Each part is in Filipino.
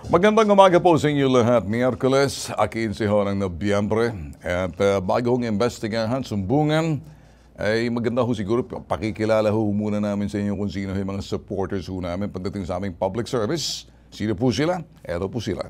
Magandang umaga po sa inyo lahat. Miyerkules, 15 ng Nobyembre. At bago hong investigahan, sumbungan, ay maganda ho siguro pakikilala ho muna namin sa inyo kung sino yung mga supporters ho namin pagdating sa aming public service. Sino po sila? Eto po sila.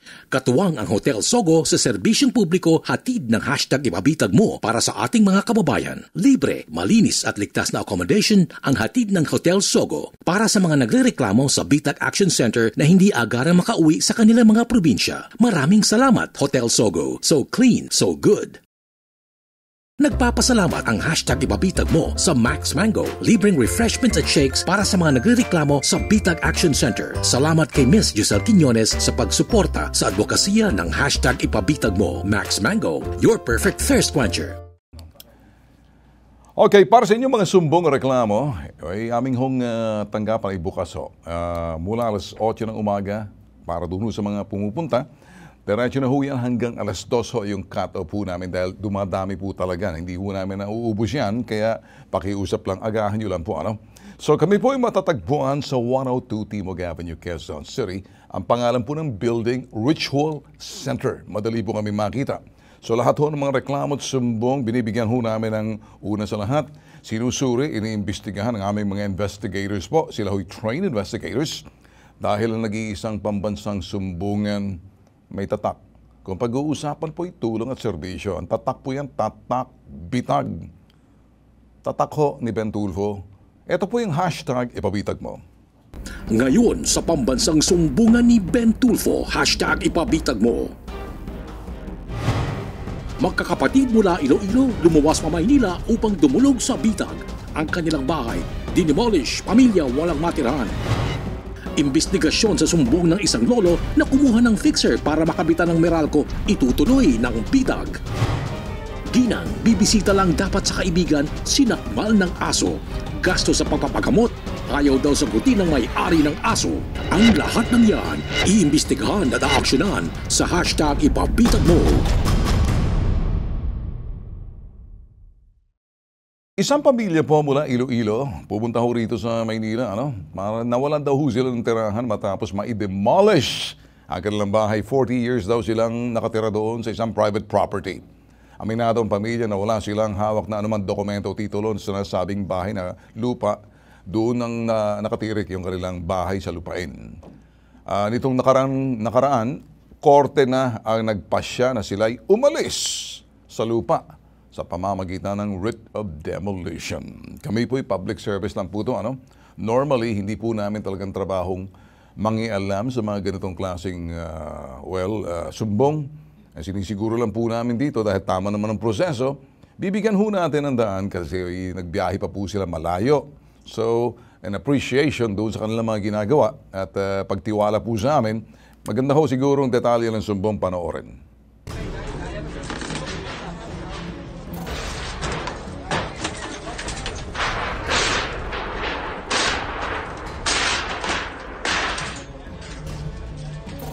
Katuwang ang Hotel Sogo sa serbisyong publiko, hatid ng hashtag ipabitag mo para sa ating mga kababayan. Libre, malinis at ligtas na accommodation ang hatid ng Hotel Sogo para sa mga nagrereklamo sa Bitag Action Center na hindi agarang makauwi sa kanilang mga probinsya. Maraming salamat, Hotel Sogo. So clean, so good. Nagpapasalamat ang hashtag ipabitag mo sa Max Mango, libreng refreshments at shakes para sa mga nagrereklamo sa Bitag Action Center. Salamat kay Miss Giselle Quiñones sa pagsuporta sa advokasya ng hashtag ipabitag mo. Max Mango, your perfect thirst quencher. Okay, para sa inyong mga sumbong reklamo, ay aming hong tanggapan ay bukas ho. Mula alas 8 ng umaga para doon sa mga pumupunta. Diretso na ho yan hanggang alas 2 ho yung cut-off po namin dahil dumadami po talaga. Hindi ho namin nauubos yan, kaya pakiusap lang, agahan nyo lang po. Ano? So kami po ay matatagpuan sa 102 Timog Avenue, Quezon City. Ang pangalan po ng building, Ritual Center. Madali po kami makita. So lahat ho ng mga reklamo at sumbong, binibigyan ho namin ng una sa lahat. Sinusuri, iniimbestigahan ng aming mga investigators po. Sila ho'y trained investigators. Dahil ang nag-iisang pambansang sumbungan, may tatak. Kung pag-uusapan po ay tulong at serbisyo, ang tatak po yan, tatak, bitag. Tatak ho ni Ben Tulfo. Ito po yung hashtag ipabitag mo. Ngayon sa pambansang sumbungan ni Ben Tulfo, hashtag ipabitag mo. Magkakapatid mula Iloilo, lumuwas pa Maynila upang dumulog sa Bitag. Ang kanilang bahay, dinimolish, pamilya walang matirahan. Imbestigasyon sa sumbong ng isang lolo na kumuha ng fixer para makabitan ng Meralco, itutuloy ng Bitag. Ginang, bibisita lang dapat sa kaibigan, sinakmal ng aso. Gasto sa pagpapagamot, ayaw daw sagutin ng may-ari ng aso. Ang lahat ng yan, iimbestigahan at aaksyonan sa hashtag ipabitag mo. Isang pamilya po mula Iloilo, pupunta ho rito sa Maynila, para nawalan daw ho sila ng tirahan matapos ma-demolish ang kanilang bahay. 40 years daw silang nakatira doon sa isang private property. Aminado ang pamilya na wala silang hawak na anumang dokumento o titulo sa nasabing bahay na lupa, doon ang nakatirik yung kanilang bahay sa lupain. Nitong nakaraan, korte na ang nagpasya na sila'y umalis sa lupa sa pamamagitan ng writ of demolition. Kami po'y public service lang po ito. Normally, hindi po namin talagang trabahong mangialam sa mga ganitong klaseng sumbong. Sinisiguro lang po namin dito dahil tama naman ang proseso. Bibigyan ho natin ng daan kasi nagbiyahe pa po sila malayo. So, an appreciation doon sa kanilang mga ginagawa at pagtiwala po sa amin, maganda ho siguro ang detalye ng sumbong panoorin.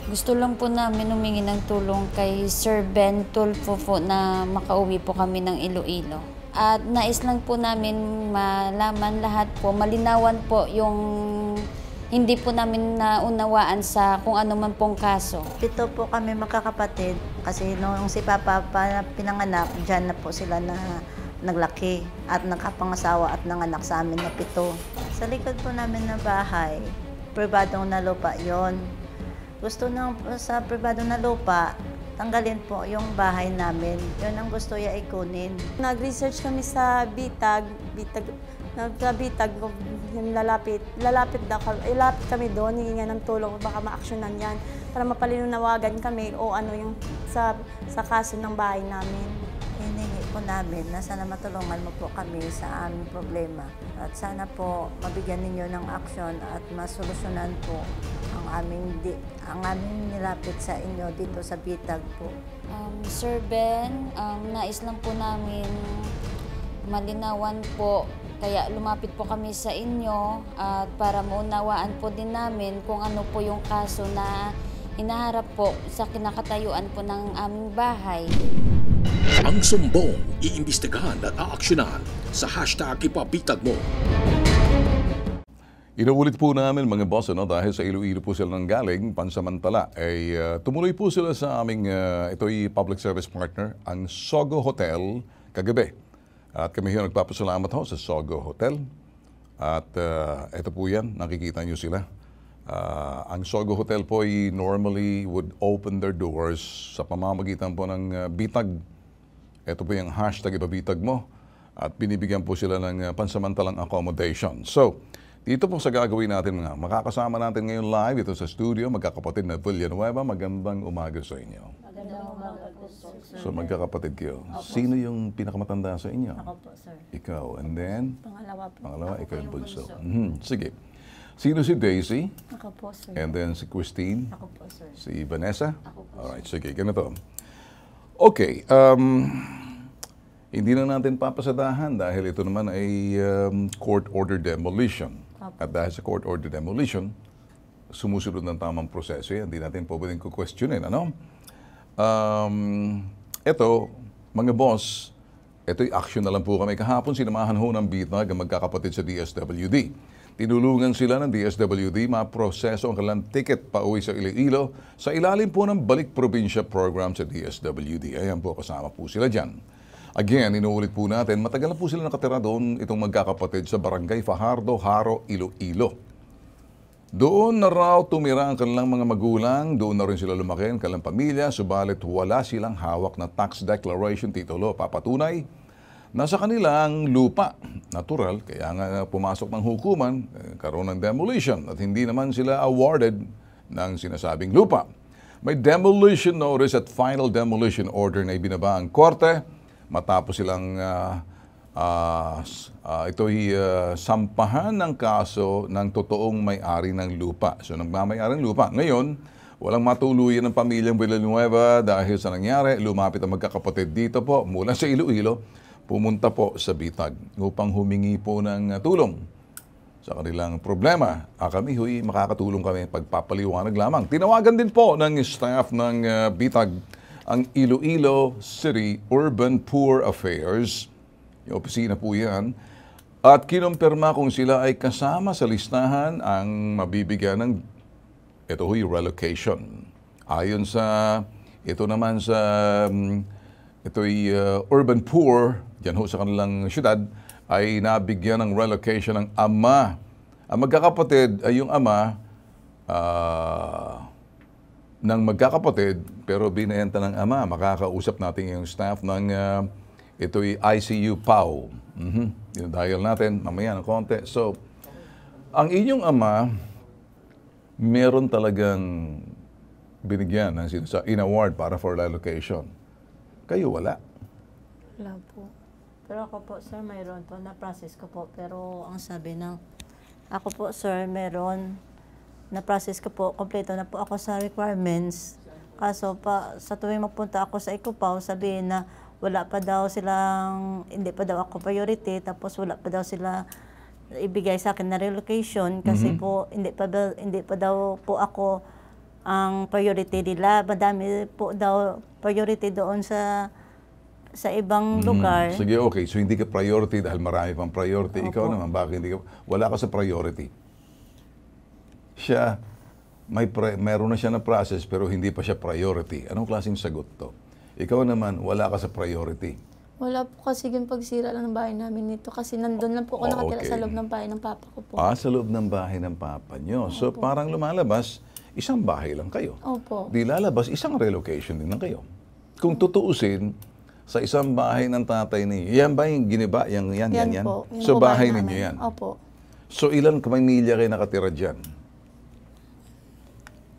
Gusto lang po namin humingi ng tulong kay Sir Ben Tulfo po na makauwi po kami ng Iloilo. At nais lang po namin malaman lahat po, malinawan po yung hindi po namin naunawaan sa kung ano man pong kaso. Pito po kami magkakapatid kasi nung si Papa pinanganak, dyan na po sila na naglaki at nagkapangasawa at nanganak sa amin na 7. Sa likod po namin na bahay, pribadong na lupa yon. Gusto sa pribado na lupa, tanggalin po yung bahay namin. Yun ang gusto niya ikunin. Nag-research kami sa Bitag, lalapit kami doon, hihingan ng tulong, baka ma-actionan yan, para mapalinunawagan kami o ano yung sa kaso ng bahay namin. Hiningi po namin na sana matulungan mo po kami sa aming problema. At sana po mabigyan ninyo ng aksyon at masolusyonan po ang aming nilapit sa inyo dito sa Bitag po. Sir Ben, nais lang po namin malinawan po. Kaya lumapit po kami sa inyo at para maunawaan po din namin kung ano po yung kaso na hinaharap po sa kinakatayuan po ng aming bahay. Ang sumbong, iimbestigahan at aaksyonan sa hashtag ipabitag mo. Inuulit po namin mga boss, ano, dahil sa Iloilo po sila nang galing, pansamantala, ay tumuloy po sila sa aming, ito'y public service partner, ang Sogo Hotel, kagabi. At kami yun nagpapasalamat ho sa Sogo Hotel. At ito po yan, nakikita nyo sila. Ang Sogo Hotel po ay normally would open their doors sa pamamagitan po ng bitag. Ito po yung hashtag ibabitag mo. At binibigyan po sila ng pansamantalang accommodation. So, dito po sa gagawin natin mga, makakasama natin ngayon live ito sa studio, magkakapatid na Villanueva. Magandang umaga sa inyo. Magandang umaga po, sir. So, magkakapatid kayo. Sino yung pinakamatanda sa inyo? Ako po, sir. Ikaw. And then, Pangalawa po. pangalawa, ikaw yung bunso. Sige. Sino si Daisy? Ako po, sir. And then si Christine? Ako po, sir. Si Vanessa? Ako po. Alright, sige, ganito. Okay, hindi na natin papasadahan dahil ito naman ay court order demolition. At dahil sa court order demolition, sumusunod ng tamang proseso yan. Hindi natin po pwedeng kukwestiyonin, ano? Ito, mga boss, ito'y action na lang po kami. Kahapon, sinamahan ho ng bitag ang magkakapatid sa DSWD. Tinulungan sila ng DSWD maproseso ang kanilang ticket pa uwi sa Iloilo sa ilalim po ng Balik Probinsya program sa DSWD. Ayan po, kasama po sila dyan. Again, inuulit po natin, matagal na po sila nakatira doon itong magkakapatid sa Barangay Fajardo, Haro, Iloilo. Doon na raw tumira ang kanilang mga magulang, doon na rin sila lumaki ang kanilang pamilya, subalit wala silang hawak na tax declaration titulo papatunay na sa kanilang lupa. Natural, kaya nga pumasok ng hukuman, karoon ng demolition at hindi naman sila awarded ng sinasabing lupa. May demolition notice at final demolition order na ibinaba ang korte matapos silang sampahan ng kaso ng totoong may-ari ng lupa. So, nagmamayari ng lupa. Ngayon, walang matuluyan ng pamilyang Villanueva dahil sa nangyari, lumapit ang magkakapatid dito po mula sa Iloilo, pumunta po sa bitag upang humingi po ng tulong sa kanilang problema. Kami, makakatulong kami pagpapaliwanag lamang. Tinawagan din po ng staff ng bitag ang Iloilo City Urban Poor Affairs, yung opisina po yan, at kinumpirma kung sila ay kasama sa listahan ang mabibigyan ng relocation. Ayon sa, ito naman sa, urban poor, dyan ho sa kanilang syudad, ay nabigyan ng relocation ng ama. Ang magkakapatid ay yung ama, ng magkakapatid, pero binenta ng ama. Makakausap natin yung staff ng ICU PAW. Dial natin mamaya ng konti. So, ang inyong ama, meron talagang binigyan ng in-award para for relocation. Kayo wala. Wala po. Pero ako po, sir, mayroon po. Na-process ko po. Pero ang sabi ng, ako po, sir, meron. Na-process ko po. Kompleto na po ako sa requirements. Kaso pa, sa tuwing magpunta ako sa Ikupaw, sabihin na wala pa daw silang, hindi pa daw ako priority, tapos wala pa daw sila ibigay sa akin na relocation kasi po hindi pa daw po ako ang priority nila. Madami po daw priority doon sa ibang lugar. Sige, okay. So, hindi ka priority dahil marami pang priority. Opo. Ikaw naman, bakit hindi ka, wala ka sa priority? Siya, meron na siya na process pero hindi pa siya priority. Anong klaseng sagot to? Ikaw naman, wala ka sa priority. Wala po kasi yung pagsira lang ng bahay namin nito kasi nandun lang po ako nakatira sa loob ng bahay ng papa ko po. Sa loob ng bahay ng papa nyo. So, parang lumalabas, isang bahay lang kayo. Opo. Di lalabas, isang relocation din lang kayo. Kung tutuusin, sa isang bahay ng tatay ninyo, yan ba yung giniba? Yan Po. Yan So, po bahay namin. ninyo yan? Opo. So, ilan pamilya kayo nakatira dyan?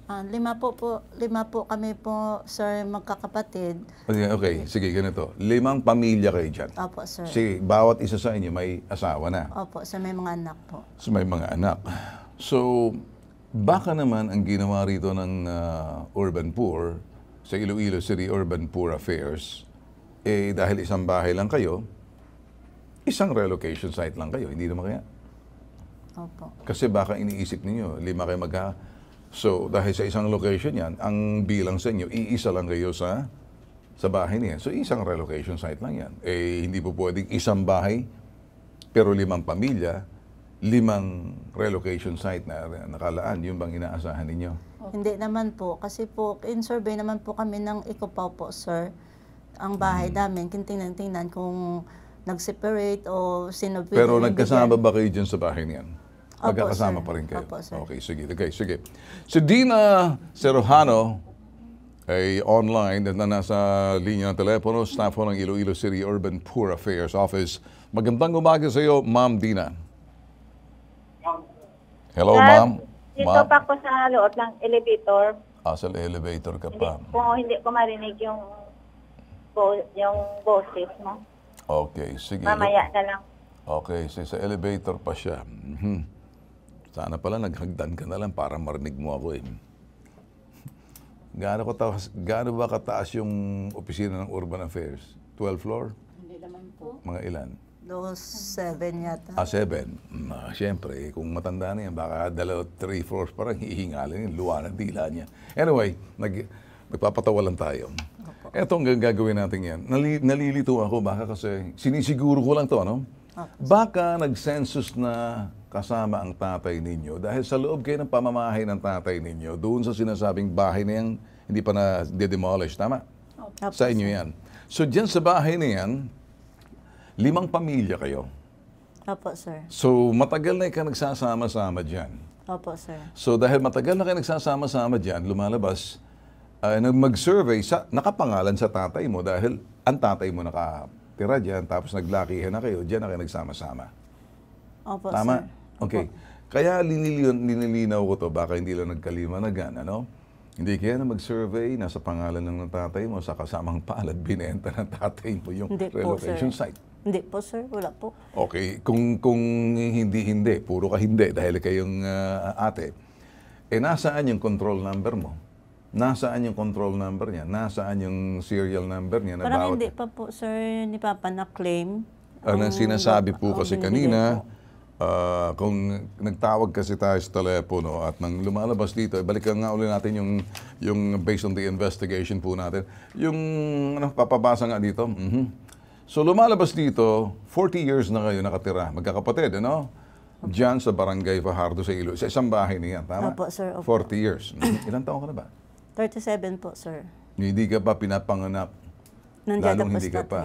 Lima po kami po, sir, magkakapatid. Okay, sige, ganito. 5 pamilya kayo dyan. Opo, sir. Sige, bawat isa sa inyo may asawa na. Opo, sir, may mga anak po. So, may mga anak. So, baka naman ang ginawa rito ng Urban Poor, sa Iloilo City Urban Poor Affairs, dahil isang bahay lang kayo, isang relocation site lang kayo. Hindi naman kaya? Opo. Kasi baka iniisip ninyo, 5 kayo So, dahil sa isang location yan, ang bilang sa inyo, iisa lang kayo sa bahay niyan. So, isang relocation site lang yan. Hindi po pwedeng isang bahay, pero 5 pamilya, 5 relocation site na nakalaan. Yung bang inaasahan ninyo? Hindi naman po. Kasi po, in-survey naman po kami ng Ikupaw po, sir. Ang bahay namin, tingnan kung nag-separate o sino pwede Pero nang nagkasama bigyan. ba kayo dyan sa bahay niyan? Opo, Magkakasama sir. pa rin kayo? Opo, sir. Okay, sige. Si Dina Serrano ay online at nasa linya ng telepono, staff ng Iloilo City Urban Poor Affairs Office. Magandang umaga sa iyo, Ma'am Dina. Hello, Ma'am. Dito pa ko sa loob ng elevator. Sa elevator ka pa. Hindi ko marinig yung boses mo. Okay, sige. Mamaya na lang. Okay, sa elevator pa siya. Sana pala naghagdan ka na lang para marinig mo ako eh. Gaano ba kataas yung opisina ng Urban Affairs? 12 floor? Hindi naman po. Mga ilan? Those 7 yata. 7. Siyempre, kung matanda na yan, baka 3 floors parang hihingalin yung luwa ng dila niya. Anyway, nagpapatawa lang tayo. Eto ang gagawin natin yan. Nalilito ako baka kasi sinisiguro ko lang to, ano? Baka nag-census na kasama ang tatay ninyo dahil sa loob kayo ng pamamahay ng tatay ninyo doon sa sinasabing bahay na yan, hindi pa na-demolish, tama? Sa inyo yan. So dyan sa bahay na yan, 5 pamilya kayo. Opo, sir. So matagal na kayo nagsasama-sama dyan. Opo, sir. So dahil matagal na kayo nagsasama-sama dyan, lumalabas, mag-survey, nakapangalan sa tatay mo dahil ang tatay mo nakatira dyan, tapos naglakihan na kayo, dyan na kayo nagsama-sama. Opo, Tama? sir. Okay. Kaya linilinaw ko to, baka hindi lang nagkalimanagan, ano? Hindi kaya na mag-survey, nasa pangalan lang ng tatay mo, sa kasamang palad, binenta ng tatay mo yung Hindi po, relocation sir. site. Hindi po, sir. Wala po. Okay, kung hindi, puro ka hindi dahil kayong ate, nasaan yung control number mo? Nasaan yung control number niya? Nasaan yung serial number niya? Na Parang bawat- hindi pa po, sir, ni Papa na-claim. Ang sinasabi po kasi binibigay kanina, po. kung nagtawag kasi tayo sa telepono at nang lumalabas dito, balikan nga ulit natin yung based on the investigation po natin. Yung papabasa nga dito. So lumalabas dito, 40 years na kayo nakatira, magkakapatid, ano? Diyan sa Barangay Fajardo sa Iloilo. Sa isang bahay niyan, tama? Opo, sir, opo. 40 years. Ilan taon ka na ba? 37 po, sir. Hindi ka pa pinapanganak. Nandiyan Lalong na po hindi si ka tatay. pa.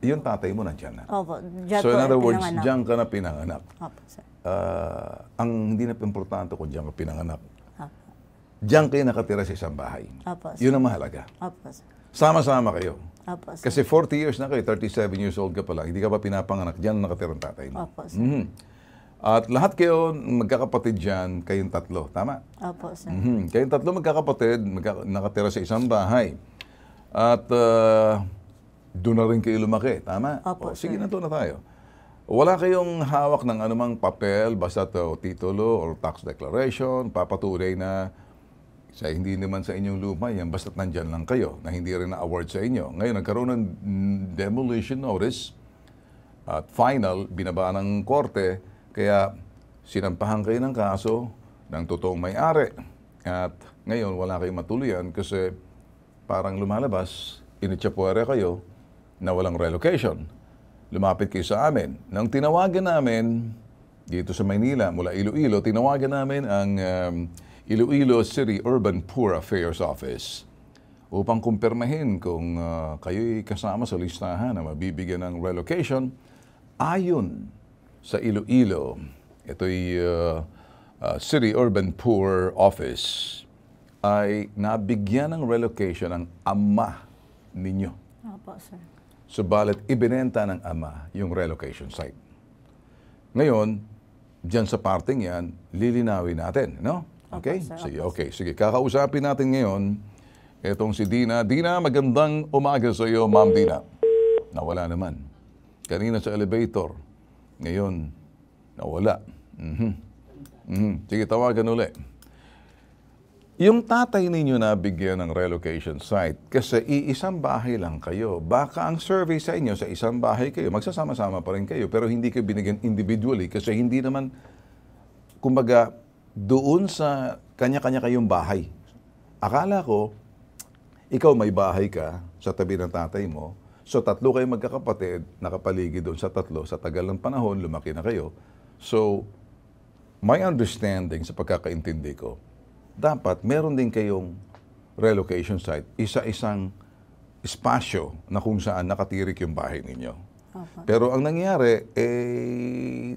Yung tatay mo nandiyan na. Opo. Diyan So po in other words, pinanganak. diyan ka na pinanganak. Opo, sir. Ang hindi na importante kung diyan ka pinanganak. Opo. Diyan kayo nakatira sa isang bahay. Opo, sir. Yun ang mahalaga. Opo, sir. Sama-sama kayo. Opo, sir. Kasi 40 years na kayo, 37 years old ka pa lang, hindi ka pa pinapanganak, diyan nakatira ang tatay mo. Opo, sir. At lahat kayo magkakapatid diyan, kayong tatlo, tama? Opo, sir. Kayong tatlo magkakapatid, nakatira sa isang bahay. At doon na rin kayo lumaki, tama? Opo, Sige sir. na, doon na tayo. Wala kayong hawak ng anumang papel, basta titulo or tax declaration, papatunay na sa hindi naman sa inyong lupa yan, basta't nandyan lang kayo, na hindi rin na-award sa inyo. Ngayon, nagkaroon ng demolition notice at final, binaba ng korte, kaya sinampahan kayo ng kaso ng totoong may-ari. At ngayon, wala kayong matuluyan kasi parang lumalabas, initsapuere kayo na walang relocation. Lumapit kayo sa amin. Nang tinawagan namin dito sa Maynila, mula Iloilo, tinawagan namin ang Iloilo City Urban Poor Affairs Office upang kumpirmahin kung kayo'y kasama sa listahan na mabibigyan ng relocation ayon sa Iloilo. Ito'y City Urban Poor Office ay nabigyan ng relocation ang ama ninyo. Opo, sir. Subalit, ibinenta ng ama yung relocation site. Ngayon, dyan sa parting yan, lilinawin natin, no? Okay? Opo, sir. Sige, Opo, okay. Sige, kakausapin natin ngayon itong si Dina. Dina, magandang umaga sa iyo, Ma'am Dina. Nawala naman. Kanina sa elevator. Ngayon, nawala. Sige, tawagan uli. Yung tatay ninyo nabigyan ng relocation site kasi iisang bahay lang kayo. Baka ang survey sa inyo sa isang bahay kayo, magsasama-sama pa rin kayo, pero hindi kayo binigyan individually kasi hindi naman, kumbaga, doon sa kanya-kanya kayong bahay. Akala ko, ikaw may bahay ka sa tabi ng tatay mo, so tatlo kayo magkakapatid, nakapaligid doon sa tatlo, sa tagal ng panahon, lumaki na kayo. So, my understanding sa pagkakaintindi ko, dapat meron din kayong relocation site, isa-isang espasyo na kung saan nakatirik yung bahay ninyo. Pero ang nangyari,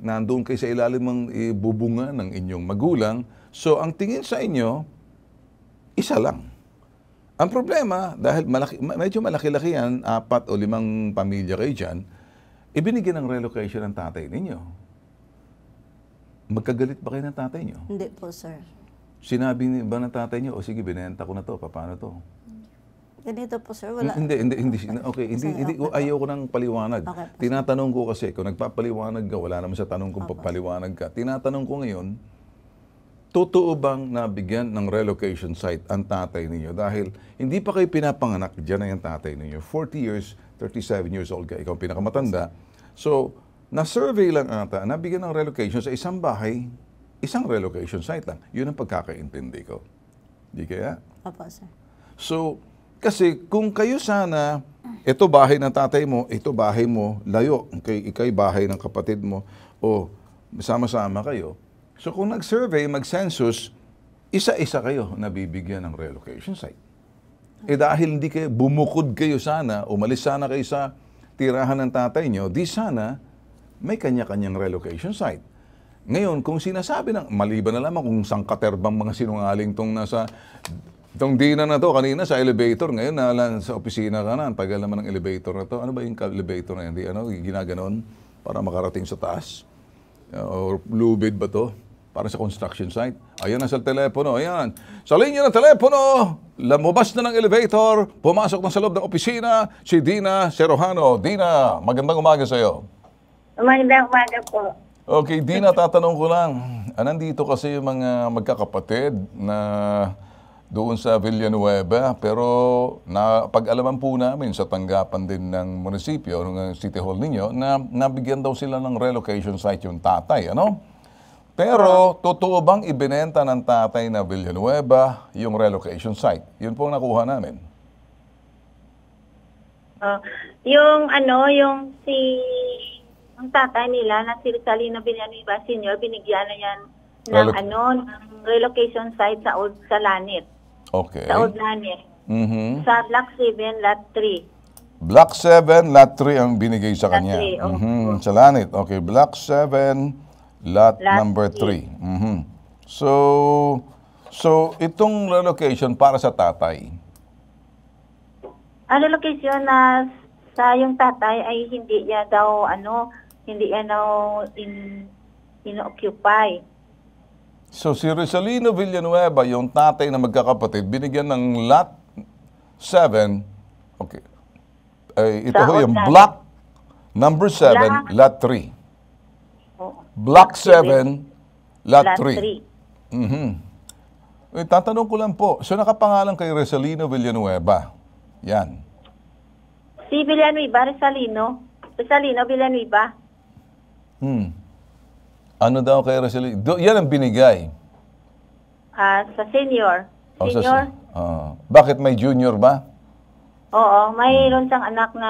nandoon kayo sa ilalim ng bubunga ng inyong magulang. So, ang tingin sa inyo, isa lang. Ang problema, dahil medyo malaki-laki yan, 4 o 5 pamilya kayo dyan, ibinigyan ng relocation ng tatay ninyo. Magkagalit ba kayo ng tatay nyo? Hindi po, sir. Sinabi ba ng tatay nyo, o sige, binenta ko na to, paano to? Ganito po, sir. Wala. Hindi. Okay, hindi, ayaw ko ng paliwanag. Okay. Tinatanong ko kasi, kung nagpapaliwanag ka, wala naman sa tanong kung pagpaliwanag ka. Tinatanong ko ngayon, totoo bang nabigyan ng relocation site ang tatay ninyo? Dahil hindi pa kayo pinapanganak, dyan na yung tatay ninyo. 40 years, 37 years old ka, ikaw ang pinakamatanda. So, na-survey lang ata, nabigyan ng relocation sa isang bahay, isang relocation site lang. Yun ang pagkakaintindi ko. Di kaya? Opo, sir. So, kasi kung kayo sana, ito bahay ng tatay mo, ito bahay mo, layo, ikay bahay ng kapatid mo, o sama-sama kayo. So kung nag-survey, mag-census, isa-isa kayo nabibigyan ng relocation site. Dahil hindi kayo, bumukod kayo sana, umalis sana kayo sa tirahan ng tatay nyo, di sana may kanya-kanyang relocation site. Ngayon, kung sinasabi ng, maliban na lamang kung sangkaterbang mga sinungaling tong nasa, itong Dina na to, kanina sa elevator, ngayon sa opisina ka na, ang tagal naman ng elevator na to. Ano ba yung elevator na yan? Ginaganon para makarating sa taas? Or lubid ba to? Para sa construction site. Ayan na sa telepono, ayan. Sa linya ng telepono, lumabas na ng elevator, pumasok na sa loob ng opisina, si Dina Serojano. Dina, magandang umaga sa'yo. Magandang umaga po. Okay, Dina, tatanong ko lang. Nandito kasi yung mga magkakapatid na doon sa Villanueva, pero pag-alaman po namin sa tanggapan din ng munisipyo, ng City Hall ninyo, na nabigyan daw sila ng relocation site yung tatay, ano? Pero, totoo bang ibinenta ng tatay na Villanueva yung relocation site? Yun po ang nakuha namin. Yung tatay nila na si Salino Villanueva Sr., binigyan na yan ng relocation site sa Lanit. Okay. Sa Old Lanit. Sa Block 7, Lot 3. Block 7, Lot 3 ang binigay sa kanya. Lot 3, Sa Lanit. Okay, Block 7, Lot number 3. So, itong relocation para sa tatay? Ang relocation na sa yung tatay ay hindi niya daw ino-occupy. So, si Rizalino Villanueva, yung tatay na magkakapatid, binigyan ng Lot 7, okay, ito ho yung Block number 7, Lot 3. Block 7, Lot 3. Tatanong ko lang po, so nakapangalan kay Rizalino Villanueva. Yan. Si Villanueva, Rizalino Villanueva. Ano daw kay Rizalino? Yan ang binigay. Sa senior. Senior? Bakit may junior ba? Oo, mayroon siyang anak na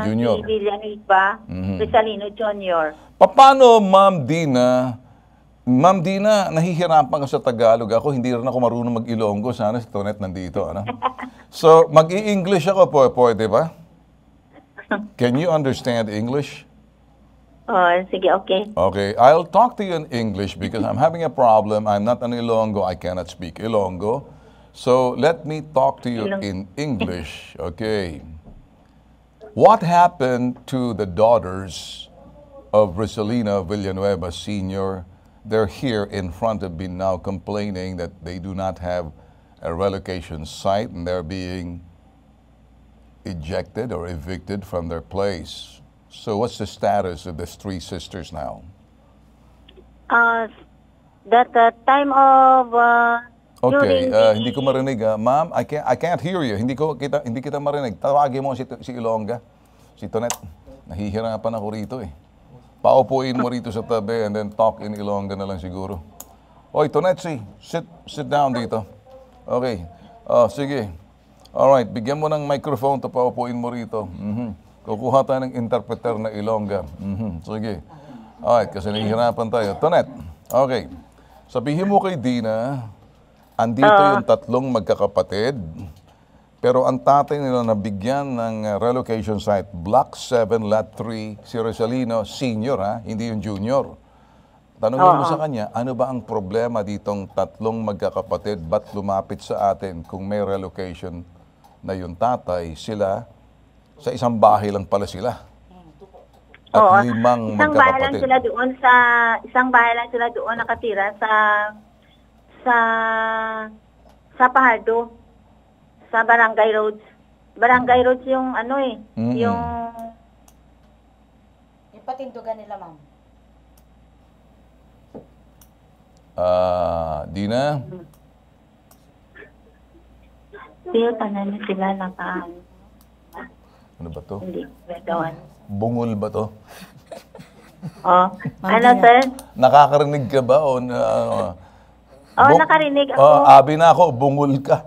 Junior. si Villanueva, Rizalino Jr. Paano, Ma'am Dina, nahihirapan ka sa Tagalog. Ako, hindi rin ako marunong mag-Ilonggo. Sana si Tonet nandito. Ano? So, mag-i-English ako po, pwede ba? Can you understand English? Sige, okay. Okay, I'll talk to you in English because I'm having a problem. I'm not an Ilonggo. I cannot speak Ilonggo. So, let me talk to you in English. Okay. What happened to the daughters of Rizalino Villanueva Sr.? They're here in front of me now complaining that they do not have a relocation site and they're being ejected or evicted from their place. So what's the status of these 3 sisters now? That time of Okay, during the- hindi ko marinig. Ma'am, I can't hear you. Hindi kita marinig. Tawagin mo si Ilongga. Si Tonet. Nahihirapan ako rito eh. Paupuin mo rito sa tabi and then talk in Ilongga na lang siguro. Oy, Tonetsi, sit down dito. Okay. Sige. Alright, bigyan mo ng microphone to paupuin mo rito. Kukuha tayo ng interpreter na Ilongga. Sige. Alright, kasi nahihirapan tayo. Tonet, okay. Sabihin mo kay Dina, andito yung tatlong magkakapatid, pero ang tatay nila nabigyan ng relocation site, Block 7, Lot 3, si Rosalino, senior ha, hindi yung junior. Tanungin mo sa kanya, ano ba ang problema ditong tatlong magkakapatid? Ba't lumapit sa atin kung may relocation na yung tatay, sila, sa isang bahay lang pala sila? At limang isang bahay lang magkakapatid. sila doon nakatira sa Pahardo, sa Barangay Roads. Barangay Roads yung ano yung Ipatindugan nila, ma'am. Dina? tanan sila Ano ba to? hindi gawan. Bungol ba to? Ano sir? Nakakarinig ka ba o Nakarinig ako. Abi na ako, bungol ka.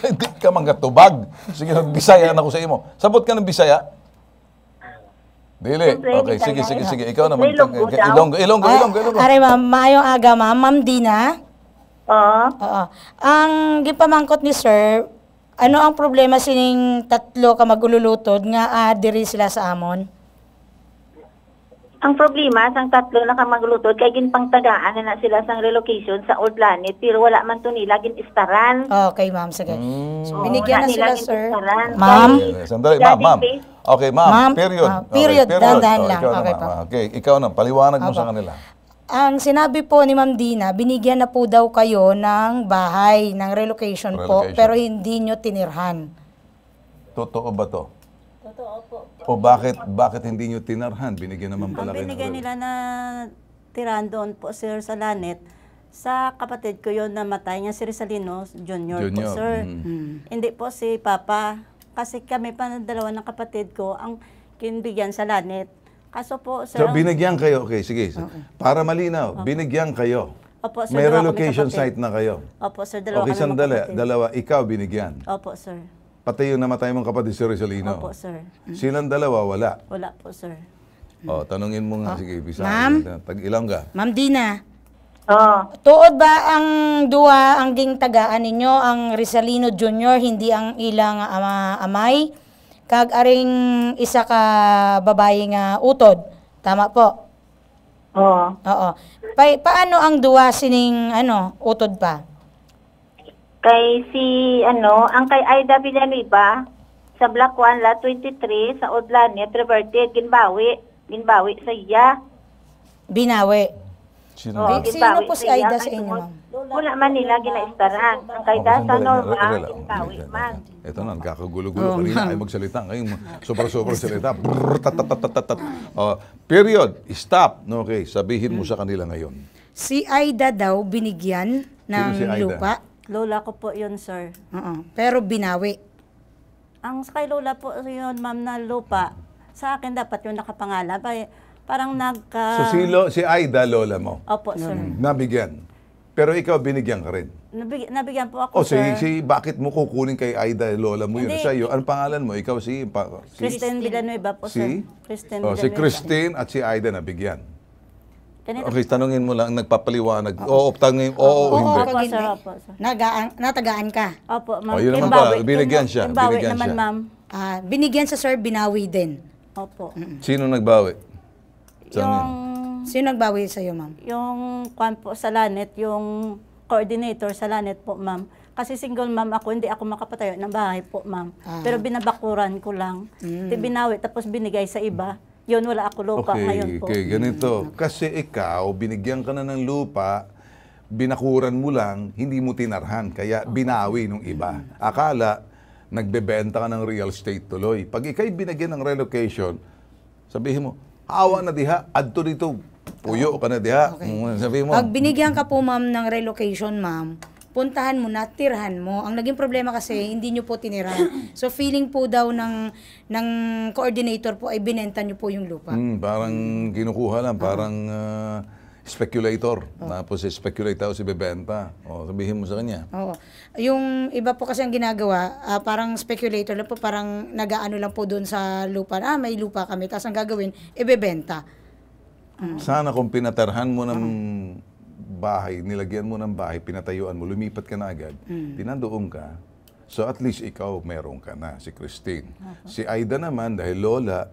Hindi ka mangatubag. Sige, Bisaya na ako sa imo. Sabot ka ng Bisaya? Dili. Siyempre, Okay, sige, Bisaya. sige, sige. Ikaw naman. Ilonggo daw. Ilonggo. Are ma'am, maayong aga ma'am. Ma'am Dina. Oo. Oo. Ang gipamangkot ni sir, ano ang problema sining tatlo ka magululutod nga diri sila sa amon? Ang problema, sang tatlo na kamaglutod, kay ginpangtagaan na sila sang relocation sa Old Planet, pero wala man to nila gin-istaran. Okay ma'am, sige. So, Oo, binigyan wala na sila nila sir. gin-istaran. Ma'am? Sandali, ma'am. Okay, ma'am. Ma'am, Period. period. Okay, Dahan-dahan lang. Ikaw Okay naman. po. Okay, ikaw na. Paliwanag mo sa kanila. Ang sinabi po ni Ma'am Dina, binigyan na po daw kayo ng bahay, ng relocation po, Relocation. pero hindi nyo tinirhan. Totoo ba to? Totoo po. O bakit hindi nyo tinarhan? Binigyan naman pala Ang kayo ng binigay nila na tirahan doon po, sir, sa Lanet, sa kapatid ko yon na matay niya, si Rizalino Junior po, Junior, sir. Hindi po si Papa. Kasi kami pa ng dalawa ng kapatid ko ang kinbigyan sa Lanet. Kaso po, sir, So, binigyan kayo. Okay, sige. Para malinaw, binigyan kayo. Opo, sir, May dalawa kami relocation kapatid. site na kayo. Opo, sir, dalawa Okay, kami sandali. magkapatid. Dalawa, ikaw binigyan. Opo, sir. Pati yung namatay mong kapatid si Rizalino. Opo, sir. Silang dalawa, wala. Wala po, sir. O, tanungin mo nga. Sige, Bisaya. Ma'am? Tag-Ilongga. Ma'am Dina, Oo. tuod ba ang duwa ang gintagaan ninyo, ang Rizalino Junior, hindi ang ilang amay? Kag aring isa ka babae nga utod. Tama po? Oo. Oo. Paano ang duwa sining utod pa? Kay ang kay Aida Villanueva, sa Block 1, Lot 23, sa Old Planet, reverted, ginbawi sa iya. Binawi. Sino? Oo, Sino ginbawi po si sa iya. Aida sa Kay inyo, tungod, ma'am? Wala man nila ginaistaran. Ang kay Okay, sa sandali. Norma, Relax. ginbawi man. Ito na, nagkakagulo-gulo. Kanina ay magsalita. Ngayon, super salita. Brrr, tat. Period. Stop. Okay, sabihin mo sa kanila ngayon. Si Aida daw binigyan ng Sino si Aida? lupa. Lola ko po yun, sir. Oo. Pero binawi. Ang kay Lola po yun, ma'am, na lupa, sa akin dapat yung nakapangalan. Parang So si Aida, lola mo, Opo, sir. nabigyan. Pero ikaw, binigyan ka rin. Nabigyan po ako, O sir. bakit mo kukunin kay Aida, lola mo yun? Hindi. Sa iyo, ano pangalan mo? Ikaw si Christine Villanueva po, sir. Christine si Villanueva. Christine at si Aida nabigyan. Ganito. Okay, tanungin mo lang, nagpapaliwanag. Oo, hindi. Opo, Pag sir, hindi, opo, sir. natagaan ka. Opo, ma'am. yun naman Kimbawi. pala, binigyan siya, Kimbawi binigyan naman, siya. ma'am. Binigyan sa sir, binawi din. Opo. Sino nagbawi? Yung, Sino nagbawi sa iyo, ma'am? yung kwan po sa Lanet, yung coordinator sa Lanet po, ma'am. Kasi single ma'am ako, hindi ako makapatayo ng bahay po, ma'am. Pero binabakuran ko lang. Binawi, tapos binigay sa iba. Yun, wala ako lupa ngayon po. Okay, ganito. Kasi ikaw, binigyan ka na ng lupa, binakuran mo lang, hindi mo tinarhan. Kaya binawi nung iba. Akala, nagbebenta ka ng real estate tuloy. Pag ikaw'y binigyan ng relocation, sabihin mo, awa na diha, adto dito, puyo ka na diha. Sabihin mo, Pag binigyan ka po, ma'am, ng relocation, ma'am, puntahan mo na, tirhan mo. Ang naging problema kasi, hindi nyo po tinirahan. So, feeling po daw ng coordinator po ay binenta nyo po yung lupa. parang kinukuha lang, parang speculator. Tapos speculate si bebenta. O, sabihin mo sa kanya. Oo. Yung iba po kasi ang ginagawa, parang speculator lang po, parang nag-aano lang po doon sa lupa. May lupa kami. Tapos ang gagawin, ibebenta. Sana kung pinatarhan mo ng bahay, nilagyan mo ng bahay, pinatayuan mo, lumipat ka na agad, pinandoon ka. So at least ikaw meron ka na, si Christine. Si Aida naman, dahil lola,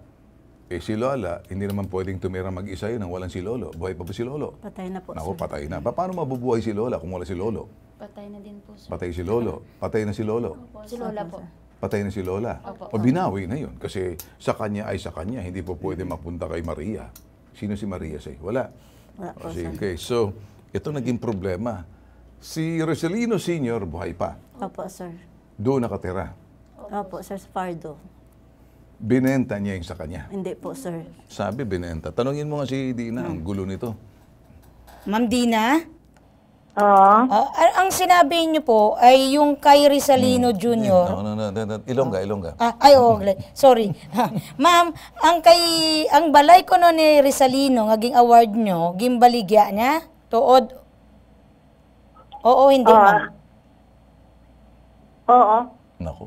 si lola, hindi naman pwedeng tumira mag-isa yun nang walang si lolo. Buhay pa ba si lolo? Patay na po, Naku, sir. patay na. Paano mabubuhay si lola kung wala si lolo? Patay na din po, sir. Patay si lolo. Patay na si lolo. Si Lola po. Patay na si lola. O binawi na yun. Kasi sa kanya ay sa kanya. Hindi po pwede mapunta kay Maria. Sino si Maria sa'yo? Wala. Wala po, Sige, sir. okay. So, ito naging problema. Si Rosalino Sr. buhay pa. Opo, sir. Doon nakatira. Opo, sir, sa Pardo. Binenta niya yung sa kanya. Hindi po, sir. Sabi, binenta. Tanungin mo nga si Dina, ang gulo nito. Ma'am Dina? Oo. Ang sinabi niyo po ay yung kay Rizalino Jr. No. Ilongga. Sorry. Ma'am, ang balay ko no ni Rizalino, ngaging award nyo, gimbaligya niya? Tuod? Oo, hindi, ma'am. Oo. Nako.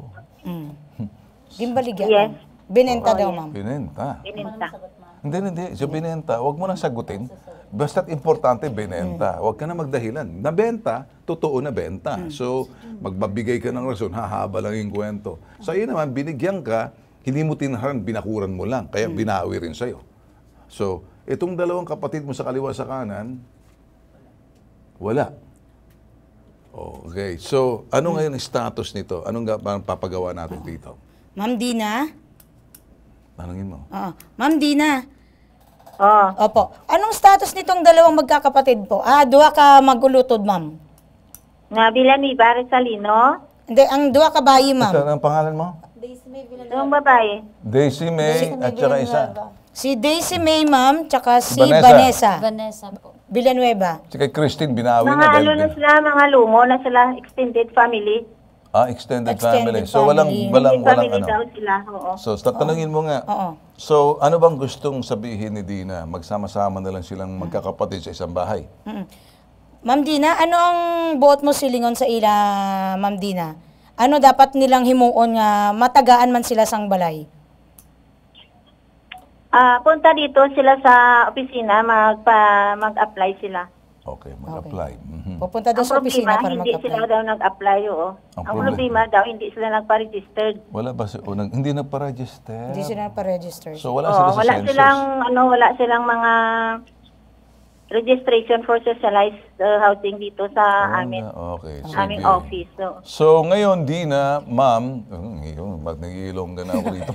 Gimbaligya. Yes. Binenta daw, ma'am. Binenta. Bininta. Hindi. So, binenta. Huwag mo nang sagutin. Basta't importante, binenta. Huwag ka na magdahilan. Nabenta, totoo na benta. So, magbabigay ka ng rason, hahaba lang yung kwento. Sa iyo naman, binigyan ka, hindi mo tinharan, binakuran mo lang. Kaya binawi rin sa'yo. So, itong dalawang kapatid mo sa kaliwa sa kanan, wala. Okay. So, ano ngayon ang status nito? Anong papagawa natin dito? Ma'am Dina? Tanungin mo. Ma'am Dina? Oo. Opo. Anong status nitong dalawang magkakapatid po? Duha ka magulutod, ma'am. Nga Villanueva, Rizalino. Hindi, ang duha ka bayi, ma'am. Ito, ang pangalan mo? Yung babae. Daisy May at saka isa. Si Daisy May, ma'am, tsaka si Vanessa. Vanessa. Vanessa po. Villanueva. Si kay Christine, binawi Mga na. ano na sila, mga lumo na sila, extended family. Extended Extended family. So, walang Family ano. daw sila, oo. So, tatanungin mo nga. Oo. So, ano bang gustong sabihin ni Dina? Magsama-sama na lang silang magkakapatid sa isang bahay. Ma'am Dina, ano ang buot mo silingon sa ila, Ma'am Dina? Ano dapat nilang himuon nga matagaan man sila sang balay? Punta dito sila sa opisina, mag-apply sila. Okay, mag-apply. Pupunta daw Ang sa opisina problema, para hindi sila mag-apply. daw nag-apply, oo. Ang Ang problema daw, hindi sila nagpa-registered. Wala ba? Hindi nagpa-register. Hindi sila pa-register. So, wala sila sa Wala census. wala silang mga registration for socialized housing dito sa amin. Okay, Aming sige. office. So, ngayon, Dina, ma'am, ba't nag-iilongga na ako dito?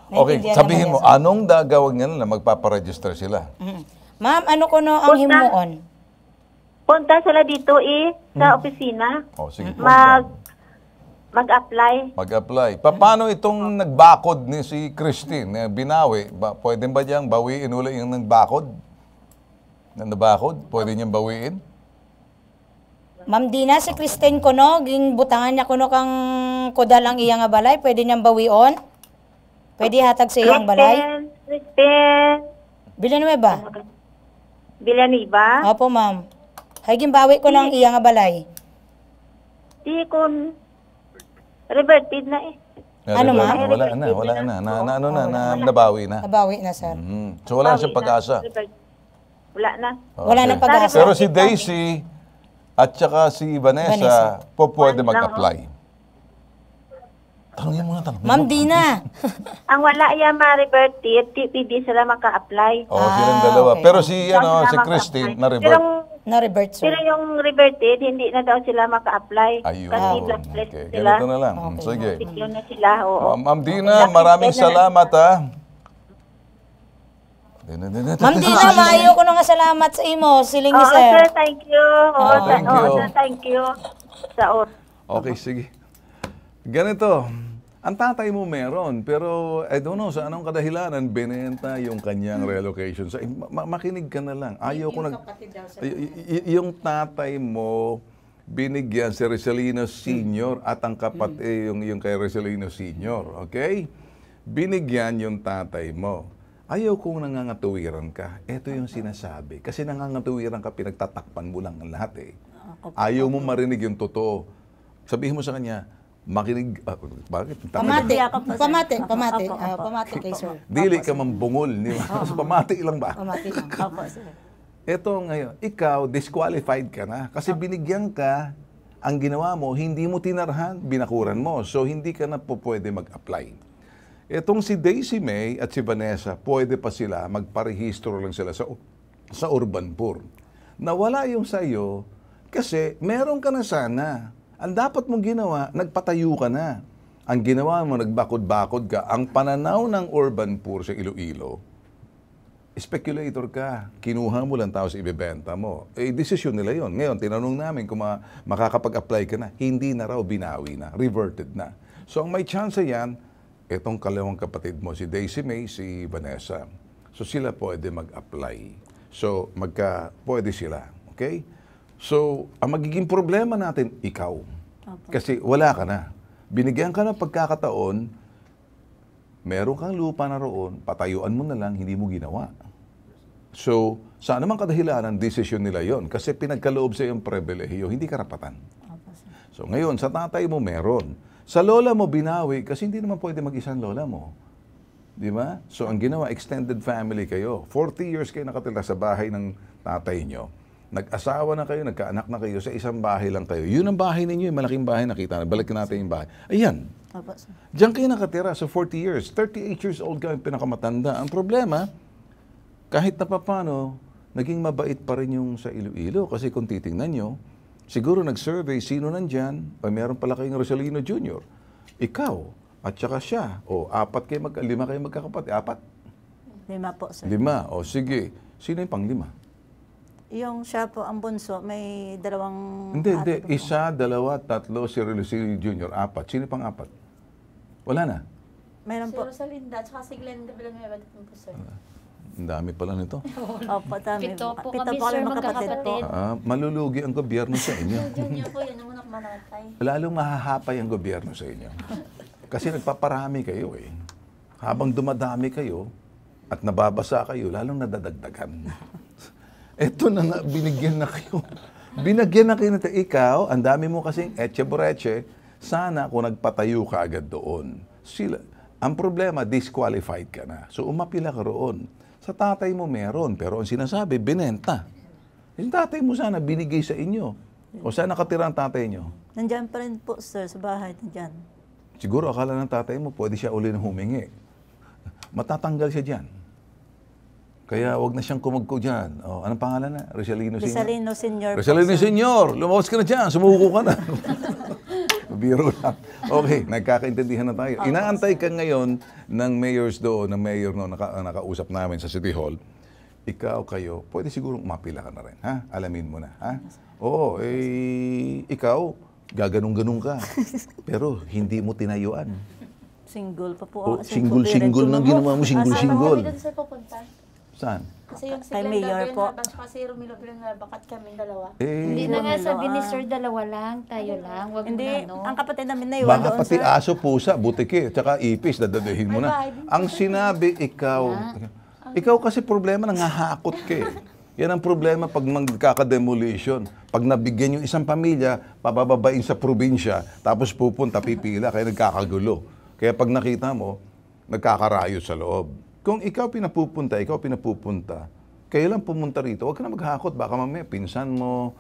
Okay, Naintindihan sabihin naman mo, anong gagawin nila na magpaparegister sila? Ma'am, ano ko no ang himuon? Punta sila dito sa opisina. Sige. Mag-apply. Mag-apply. Paano itong nagbakod ni si Christine na binawi? Pwede ba niyang bawiin uli yung nagbakod? Na nabakod? Pwede niyang bawiin? Ma'am Dina, si Christine ko no, ging butangan niya ko no kang kodal ang iyang nga balay, pwede niyang bawion? Pwede hatag sa iyang balay? Christine Villanueva? Villanueva. Opo, ma'am. Hay gimbawi ko ng iyang nga balay. Di kun reverted na Ano, ma'am? Wala na. Nabawi na. Nabawi na, sir. So wala na siyang pag-asa. Wala na. Wala Okay. nang pag-asa. Pero si Daisy at saka si Vanessa, pwede mag-apply. Tanungin mo na. Ma'am Dina. Ang wala yan ma-reverted, TPD sila maka-apply. Silang dalawa. okay. Pero si Daw si sila Christine, maka-apply. na-revert. Na-revert, sir. Pero yung reverted, hindi na daw sila maka-apply. Ayun. Kasi blackbless Okay, sila. ganito na lang. Sige. Yun na sila, oo. Ma'am Dina, maraming salamat ha. Ma'am Dina, maayo ko na nga salamat sa imo, siling ni Oo, sir. sir, thank you. Oo, Thank you. sir, thank you. Sa Okay, sige. Ganito. Ang tatay mo meron, pero I don't know sa anong kadahilanan binenta yung kanyang relocation. So, makinig ka na lang. Ayaw ko yung tatay mo binigyan si Rizalino Sr. at ang yung kay Rizalino Sr. Okay? Binigyan yung tatay mo. Ayaw kong nangangatuwiran ka. Ito yung sinasabi. Kasi nangangatuwiran ka, pinagtatakpan mo lang ang lahat eh. Ayaw mo marinig yung totoo. Sabihin mo sa kanya, makinig, bakit? Pamati. Opo, sir. Pamati. Opo, Pamati. opo. Pamati kay sir. Dili ka mambungol. Pamati lang ba? Pamati lang. Opo, sir. Eto ngayon, ikaw, disqualified ka na. Kasi binigyan ka, ang ginawa mo, hindi mo tinarhan, binakuran mo. So, hindi ka na po pwede mag-apply. Etong si Daisy May at si Vanessa, pwede pa sila, magparehistro lang sila sa Urban Poor. Nawala yung sa iyo, kasi meron ka na sana. Ang dapat mong ginawa, nagpatayo ka na. Ang ginawa mo, nagbakod-bakod ka. Ang pananaw ng Urban Poor sa Iloilo, speculator ka. Kinuha mo lang tapos ibebenta mo. Eh, desisyon nila yon. Ngayon, tinanong namin kung makakapag-apply ka na. Hindi na raw, binawi na. Reverted na. So, ang may chance yan, itong kalawang kapatid mo, si Daisy May, si Vanessa. So, sila pwede mag-apply. So, pwede sila. Okay? So, ang magiging problema natin, ikaw. Kasi wala ka na. Binigyan ka ng pagkakataon, meron kang lupa na roon, patayuan mo na lang, hindi mo ginawa. So, sa anumang kadahilanan, desisyon nila yon. Kasi pinagkaloob sa iyong pribilehiyo, hindi karapatan. So, ngayon, sa tatay mo meron. Sa lola mo, binawi, kasi hindi naman pwede mag-isang lola mo. Di ba? So, ang ginawa, extended family kayo. 40 years kayo nakatira sa bahay ng tatay nyo. Nag-asawa na kayo, nagkaanak na kayo, sa isang bahay lang kayo. Yun ang bahay ninyo, yung malaking bahay nakita. Balik natin yung bahay. Ayan. Diyan kayo nakatira sa 40 years. 38 years old ka, pinakamatanda. Ang problema, kahit na papano, naging mabait pa rin yung sa Iloilo. Kasi kung titingnan nyo, siguro nag-survey, sino nandyan? O meron pala kayong Rosalino Jr. Ikaw, at saka siya. O, 5 kayo magkakapatid. 4? 5 po, sir. 5. O, sige. Sino yung pang-5? Yung siya po, ang bunso, may 2 Hindi. ate po. 1, 2, 3, si Rosalino Jr., 4. Sino pang 4? Wala na. Mayroon Si po. Rosalinda, at saka si Glenda Villanueva din po, sir. Ang dami pala nito. Opo, dami. 7 po 7 kami, po sir, magkapatid po. magkakapatid. Malulugi ang gobyerno sa inyo. Junior po yun, ang unang manatay. Lalong mahahapay ang gobyerno sa inyo. Kasi nagpaparami kayo eh. Habang dumadami kayo at nababasa kayo, lalong nadadagdagan. Eto na nga, binigyan na kayo. Binagyan na kayo na ikaw, ang dami mo kasing etche-boreche, sana kung nagpatayo ka agad doon. Ang problema, disqualified ka na. So umapila ka roon. Sa tatay mo meron, pero ang sinasabi, binenta. Yung tatay mo sana binigay sa inyo. O saan nakatira ang tatay nyo? Nandyan pa rin po, sir, sa bahay. Nandyan. Siguro akala ng tatay mo, pwede siya uli na humingi. Matatanggal siya dyan. Kaya wag na siyang kumagko dyan. O, anong pangalan na? Rosalino Sr.? Rosalino Sr. po, Rosalino sir. Sr., lumabas ka na dyan, sumuko ka na. Biro lang. Okay, nagkakaintindihan na tayo. Inaantay ka ngayon ng mayors doon, ng mayor no, nakausap namin sa City Hall. Ikaw, kayo, pwede siguro umapila ka na rin. Ha? Alamin mo na. Ha? Oo, ikaw, gaganong-ganong ka. Pero hindi mo tinayuan. Single pa po. Oh, Sir, single nang ginawa mo, single. Kami doon, sir, pupunta. Saan? Kasi yung si Kay Glenda Mayor po. Villanueva, at saka si Romilo Villanueva, kat kami dalawa. Hindi na nga sabi ni ah. Sir, 2 lang, tayo lang. Wag Hindi, na, no? ang kapatid namin na iwan Baka doon, pati sir. aso, pusa, butike, tsaka ipis, dadadahin mo na. Ang sinabi, ikaw kasi problema, nangahakot ka eh. Yan ang problema pag magkaka-demolition. Pag nabigyan yung isang pamilya, pabababain sa probinsya, tapos pupunta, pipila, kaya nagkakagulo. Kaya pag nakita mo, nagkakarayo sa loob. Kung ikaw pinapupunta, kayo lang pumunta rito, huwag ka na maghakot. Baka mamaya, pinsan mo,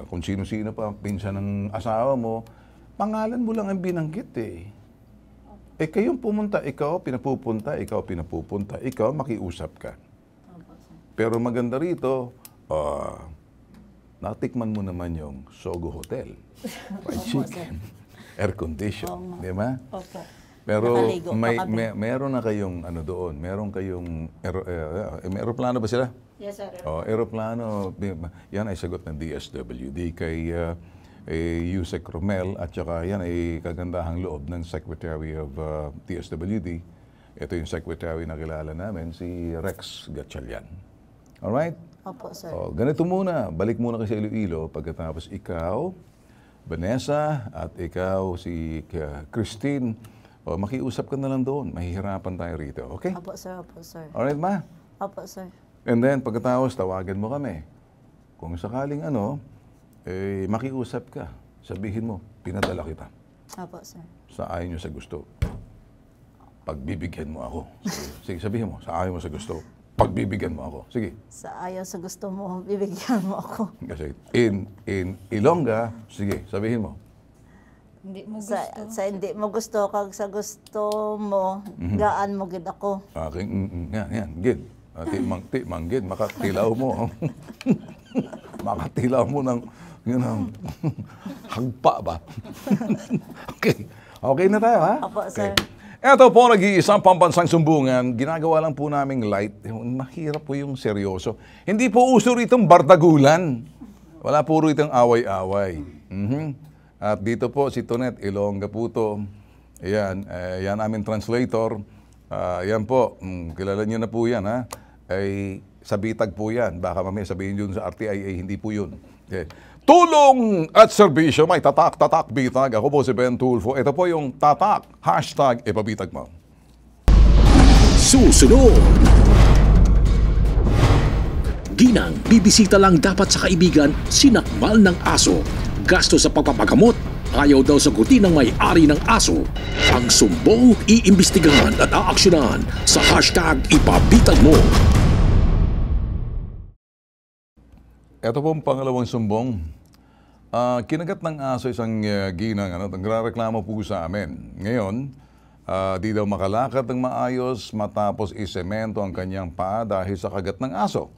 kung sino-sino pa, pinsan ng asawa mo, pangalan mo lang ang binanggit eh. Kayong pumunta, ikaw pinapupunta, ikaw makiusap ka. Pero maganda rito, natikman mo naman yung Sogo Hotel. Fried chicken, air condition, di ba? Opo. Pero Nakaligo pa kami. meron na kayong ano doon, meron kayong aeroplano ba sila? Yes, sir. Aeroplano, yan ay sagot ng DSWD kay Yusek Romel at saka yan ay kagandahang loob ng Secretary of DSWD. Ito yung Secretary na kilala namin, si Rex Gatchalian. Alright? Opo, sir. Ganito muna, balik muna kayo sa Iloilo pagkatapos ikaw, Vanessa, at ikaw si Christine, makiusap ka na lang doon. Mahihirapan tayo rito, okay? Opo, sir. Opo, sir. Alright, ma? Opo, sir. And then, pagkatapos, tawagan mo kami. Kung sakaling makiusap ka. Sabihin mo, pinadala kita. Opo, sir. Sa ayaw nyo sa gusto. Pagbibigyan mo ako. Sige, sabihin mo, sa ayaw mo sa gusto. pagbibigyan mo ako? Sige. Sa ayaw sa gusto mo, bibigyan mo ako. Kasi in Ilongga, sige, sabihin mo. Hindi mo gusto. Sa hindi mo gusto, kag sa gusto mo, gaan mo gid ako. Aking, yan, gid. Ti manggid, makatilaw mo. Makatilaw mo ng, yun ang, hagpa ba? Okay. Okay na tayo, ha? Opo, sir. Ito po, nag-iisang pambansang sumbungan. Ginagawa lang po naming light. Mahirap po yung seryoso. Hindi po uso ritong bardagulan. Wala po ritong away-away. At dito po si Tonet Ilongga po to. Ayan, yan aming translator. Yan po, kilala niyo na po yan, ha? Ay, sa bitag po yan. Baka mamaya sabihin yun sa RTIA, hindi po yun. Okay. Tulong at serbisyo, may tatak bitag. Ako po si Ben Tulfo. Ito po yung tatak, hashtag ipabitag mo. Susunod. Ginang, bibisita lang dapat sa kaibigan, sinakmal ng aso. Gasto sa pagpapagamot, ayaw daw sagutin ng may-ari ng aso. Ang sumbong, iimbestigahan at aaksyonan sa hashtag ipabitag mo. Ito po ang pangalawang sumbong. Kinagat ng aso isang ginang, nagrereklamo po sa amin. Ngayon, di daw makalakad ng maayos matapos isemento ang kanyang paa dahil sa kagat ng aso.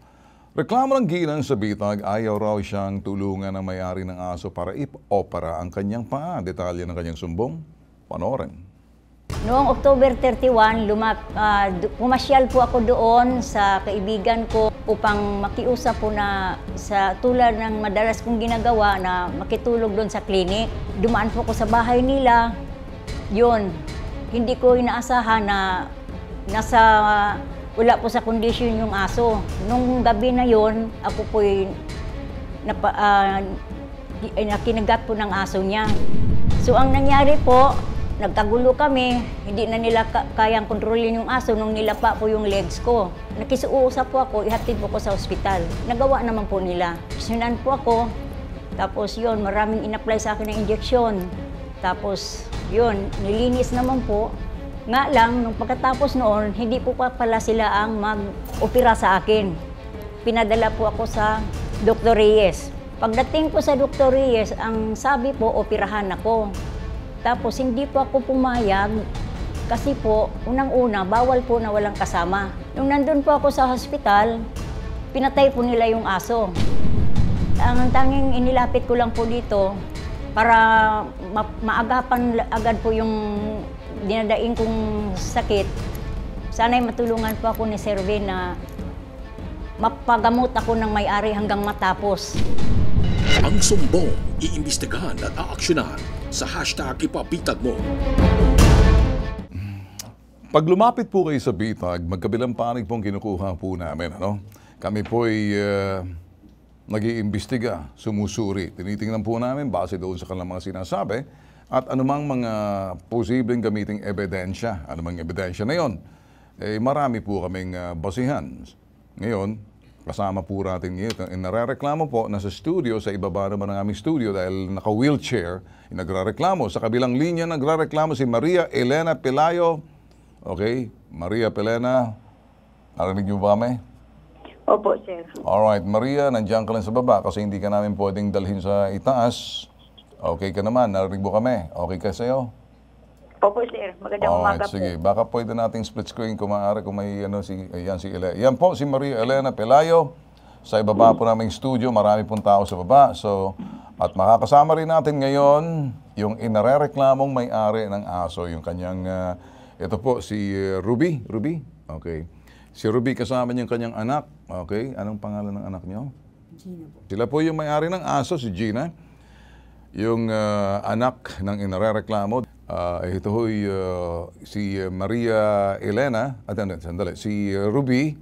Reklamo ng ginang sa bitag, ayaw raw siyang tulungan ng may-ari ng aso para ipopera ang kanyang paa. Detalye ng kanyang sumbong, panoorin. Noong October 31, pumasyal po ako doon sa kaibigan ko upang makiusap po na sa tulad ng madalas kong ginagawa na makitulog doon sa klinik. Dumaan po ako sa bahay nila. Yun, hindi ko inaasahan na wala po sa kondisyon yung aso. Nung gabi na yon, ako po nakinagat po ng aso niya. So ang nangyari po, nagkagulo kami, hindi na nila kayang kontrolin yung aso nung nilapa po yung legs ko. Nakisuusap po ako, ihatid po ko sa ospital. Nagawa naman po nila. Sinan po ako, tapos yun, maraming in-apply sa akin ng injeksyon. Tapos yun, nilinis naman po. Nga lang, nung pagkatapos noon, hindi po pa pala sila ang mag-opera sa akin. Pinadala po ako sa Dr. Reyes. Pagdating po sa Dr. Reyes, ang sabi po, operahan ako. Tapos hindi po ako pumayag kasi po, unang-una, bawal po na walang kasama. Nung nandun po ako sa hospital, pinatay po nila yung aso. Ang tanging inilapit ko lang po dito para maagapan agad po yung dinadaing kong sakit. Sana'y matulungan po ako ni Sir Ben na mapagamot ako ng may-ari hanggang matapos. Ang sumbong, iimbestigahan at aaksyonan sa hashtag ipabitag mo. Pag lumapit po kayo sa bitag, magkabilang panig pong kinukuha po namin. Kami po'y nag-iimbestiga, sumusuri. Tinitingnan po namin base doon sa kanilang mga sinasabi at anumang mga posibleng gamiting ebidensya. Anumang ebidensya na yon, marami po kaming basihan. Ngayon, kasama po natin ngayon. Narereklamo po na sa studio, sa ibaba naman ng aming studio dahil naka-wheelchair, nagrereklamo. Sa kabilang linya, nagrereklamo si Maria Elena Pelayo. Okay, Maria Pelena, narinig niyo ba kami? Opo, sir. Alright, Maria, nandiyan ka lang sa baba kasi hindi ka namin pwedeng dalhin sa itaas. Okay ka naman, narinig mo kami. Okay ka sa'yo? Opo, sir. Magandang umaga po. Sige. Baka pwede nating split screen kung maaari kung may si Elena. Yan po si Maria Elena Pelayo. Sa ibaba po naming studio, marami pong tao sa baba. So, at makakasama rin natin ngayon yung inarereklamong may-ari ng aso, yung kanyang, ito po si Ruby. Ruby? Okay. Si Ruby kasama niya yung kanyang anak. Okay. Anong pangalan ng anak niyo? Gina po. Sila po yung may-ari ng aso, si Gina. Yung anak ng inarereklamo. Ito ho'y si Maria Elena, sandali, si Ruby,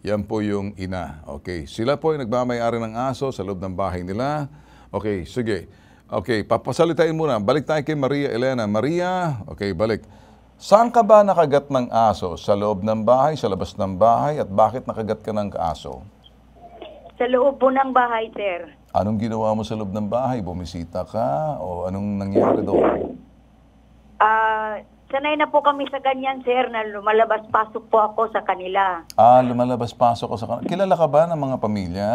yan po yung ina. Okay, sila po ay nagmamay-ari ng aso sa loob ng bahay nila. Okay, sige. Okay, papasalitain muna. Balik tayo kay Maria Elena. Maria, okay, balik. Saan ka ba nakagat ng aso? Sa loob ng bahay, sa labas ng bahay, at bakit nakagat ka ng aso? Sa loob po ng bahay, sir. Anong ginawa mo sa loob ng bahay? Bumisita ka? O anong nangyari doon? Sa sanay na po kami sa ganyan, sir, na lumalabas-pasok po ako sa kanila. Lumalabas-pasok ko sa kanila. Kilala ka ba ng mga pamilya?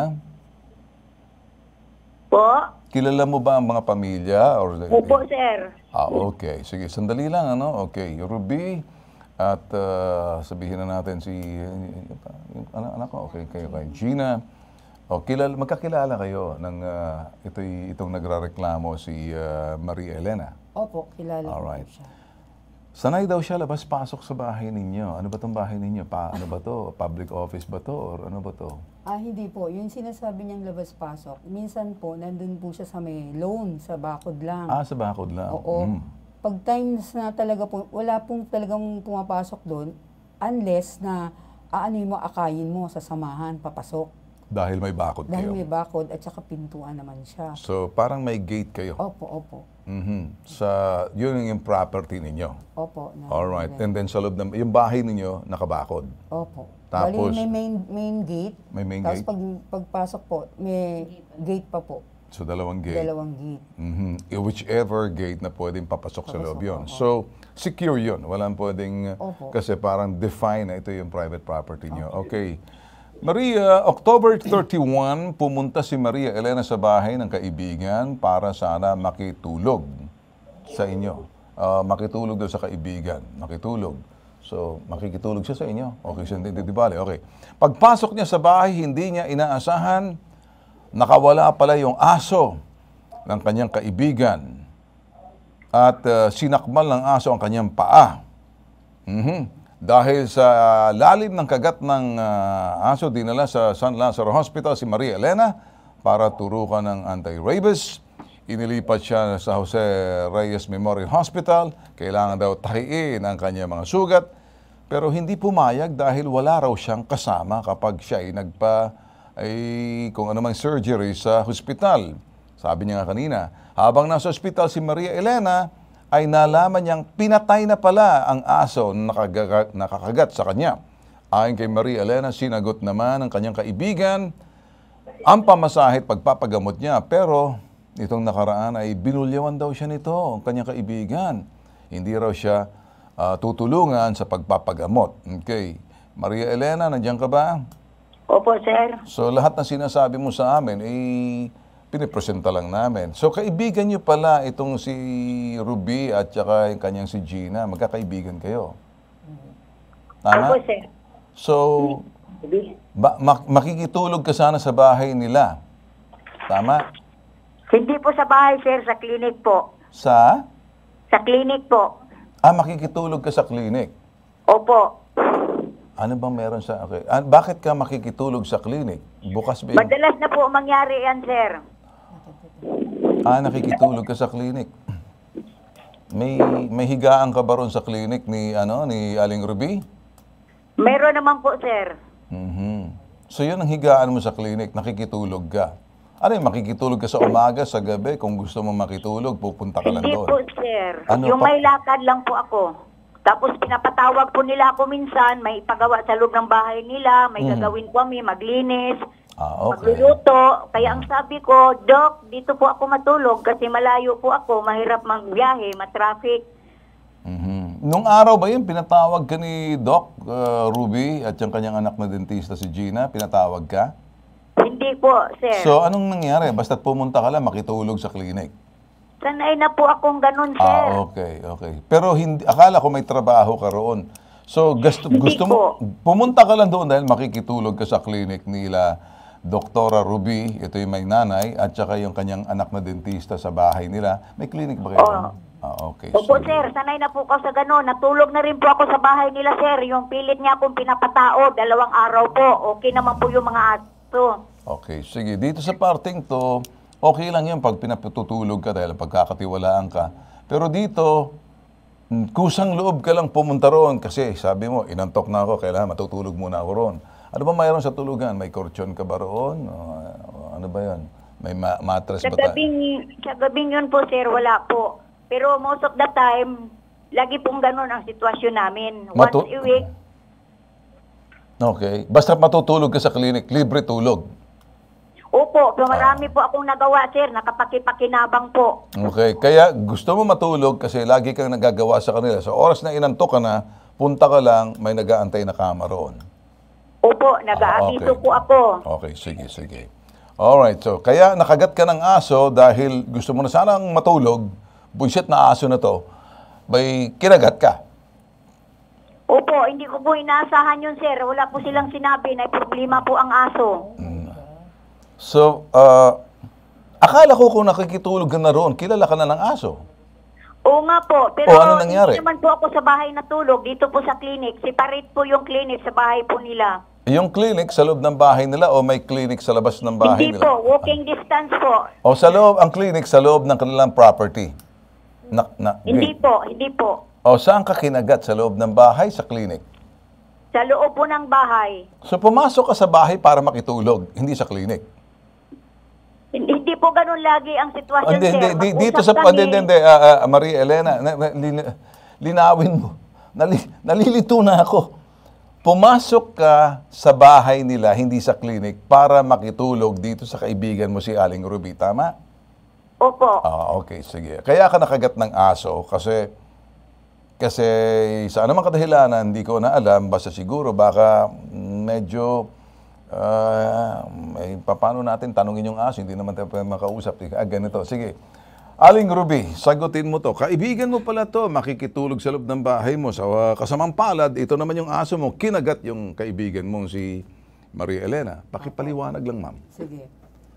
Po? Kilala mo ba ang mga pamilya? Opo, sir. Okay. Sige, sandali lang, ano? Okay, Ruby, at sabihin na natin si, yung anak ko, okay, kayo kay Gina. O, magkakilala kayo ng itong nagrareklamo si Maria Elena. Opo, kilala ko Alright. po siya. Sanay daw siya labas-pasok sa bahay ninyo. Ano ba tong bahay ninyo? Ano ba to? Public office ba to? Or ano ba to? Hindi po. Yung sinasabi niyang labas-pasok, minsan po, nandun po siya sa may loan, sa bakod lang. Sa bakod lang. Oo. Pag times na talaga po, wala pong talagang pumapasok doon, unless na mo, akayin mo sa samahan, papasok. Dahil may bakod Dahil kayo. may bakod at saka pintuan naman siya. So, parang may gate kayo. Opo. Yun yung property ninyo. Opo. Alright. And then sa loob ng, yung bahay ninyo, nakabakod. Opo. Tapos, Bali, may main gate. May main Tapos gate? pagpasok po, may gate pa po. So, dalawang gate. Dalawang gate. Whichever gate na pwedeng papasok sa loob yun. oo. So, secure yun. Walang pwedeng, Opo. kasi parang define na ito yung private property nyo. Okay. Maria, October 31, pumunta si Maria Elena sa bahay ng kaibigan para sana makitulog sa inyo. Makitulog daw sa kaibigan. Makitulog. So, makikitulog siya sa inyo. Okay, siya hindi bale. Okay. Pagpasok niya sa bahay, hindi niya inaasahan, nakawala pala yung aso ng kanyang kaibigan. At sinakmal ng aso ang kanyang paa. Dahil sa lalim ng kagat ng aso, dinala sa San Lazaro Hospital si Maria Elena para turukan ng anti-rabies. Inilipat siya sa Jose Reyes Memorial Hospital. Kailangan daw tahiin ang kanyang mga sugat. Pero hindi pumayag dahil wala raw siyang kasama kapag siya ay kung anumang surgery sa hospital. Sabi niya nga kanina, habang nasa hospital si Maria Elena, ay nalaman niyang pinatay na pala ang aso na nakakagat sa kanya. Ayon kay Maria Elena, sinagot naman ng kanyang kaibigan ang pamasahe at pagpapagamot niya. Pero itong nakaraan ay binulyawan daw siya nito, ang kanyang kaibigan. Hindi raw siya tutulungan sa pagpapagamot. Okay. Maria Elena, nandiyan ka ba? Opo, sir. So lahat ng sinasabi mo sa amin ay pinipresenta lang namin. So kaibigan niyo pala itong si Ruby at saka yung kanyang si Gina. Magkakaibigan kayo. Tama? Opo, sir. So, makikitulog ka sana sa bahay nila. Tama? Hindi po sa bahay, sir. Sa clinic po. Sa? Sa clinic po. Makikitulog ka sa clinic. Opo. Ano bang meron sa... Okay. Bakit ka makikitulog sa clinic? Bukas ba yung... Madalas na po mangyari yan, sir. Nakikitulog ka sa clinic. May higaan ka ba ron sa clinic ni Aling Ruby? Meron naman po, sir. So yun ang higaan mo sa clinic, nakikitulog ka. Ano yung makikitulog ka sa umaga, sa gabi, kung gusto mo makitulog, pupunta ka lang Hindi doon? po, sir. Ano yung pa- may lakad lang po ako. Tapos pinapatawag po nila ako minsan, may ipagawa sa loob ng bahay nila, may gagawin po kami, maglinis, Okay. magluluto. Kaya ang sabi ko, Doc, dito po ako matulog kasi malayo po ako, mahirap magbiyahe, matraffic. Nung araw ba yun, pinatawag ka ni Doc Ruby at yung kanyang anak na dentista si Gina? Pinatawag ka? Hindi po, sir. So anong nangyari? Basta't pumunta ka lang, makitulog sa clinic. Sanay na po akong ganun, sir. Okay. Pero hindi, akala ko may trabaho ka roon. So gusto mo, pumunta ka lang doon dahil makikitulog ka sa clinic nila Doktora Ruby, ito yung may nanay, at saka yung kanyang anak na dentista sa bahay nila. May clinic ba kayo? Okay. Opo, sir. Sanay na po ako sa ganun. Natulog na rin po ako sa bahay nila, sir. Yung pilit niya akong pinapatao, 2 araw po. Okay naman po yung mga aso. Okay, sige. Dito sa parting to, okay lang yan pag pinapatutulog ka dahil pagkakatiwalaan ka. Pero dito, kusang loob ka lang pumunta roon kasi sabi mo, inantok na ako, kailangan matutulog muna ako roon. Ano ba mayroon sa tulugan? May kortsyon ka ba roon? Ano ba yan? May mattress ba tayo? Sa gabing yun po, sir, wala po. Pero most of the time, lagi pong ganun ang sitwasyon namin. Once a week. Okay. Basta matutulog ka sa clinic, libre tulog. Opo, marami po akong nagawa, sir. Nakapakipakinabang po. Okay, kaya gusto mo matulog kasi lagi kang nagagawa sa kanila. Sa oras na inantok ka na, punta ka lang, may nag-aantay na kama roon. Opo, nag-aabiso okay. po ako. Okay, sige. Alright, so kaya nakagat ka ng aso dahil gusto mo na sanang matulog, buisit na aso na to, may kinagat ka. Opo, hindi ko po inaasahan yun, sir. Wala po silang sinabi na problema po ang aso. So, akala ko kung nakikitulog ka na roon, kilala ka na ng aso. Oo nga po, pero ano nangyari? hindi naman po ako sa bahay natulog. Dito po sa clinic. Separate po yung clinic sa bahay po nila. Yung clinic sa loob ng bahay nila o may clinic sa labas ng bahay Hindi nila? po, walking distance po. O sa loob, ang clinic sa loob ng kanilang property? Hindi po. O saan ka kinagat? Sa loob ng bahay, sa clinic? Sa loob po ng bahay. So pumasok ka sa bahay para makitulog, hindi sa clinic? Hindi po ganun lagi ang sitwasyon, sir. Dito sa... Maria Elena, linawin mo. Nalilito na ako. Pumasok ka sa bahay nila, hindi sa clinic, para makitulog dito sa kaibigan mo si Aling Ruby, tama? Opo. Okay, sige. Kaya ka nakagat ng aso kasi sa anumang kadahilanan, hindi ko na alam, basta siguro baka medyo paano natin tanungin yung aso, hindi naman tayo makausap. Ganito, sige. Aling Ruby, sagutin mo to. Kaibigan mo pala to, makikitulog sa loob ng bahay mo. Sa kasamang palad, ito naman yung aso mo, kinagat yung kaibigan mo si Maria Elena. Pakipaliwanag lang, ma'am. Sige.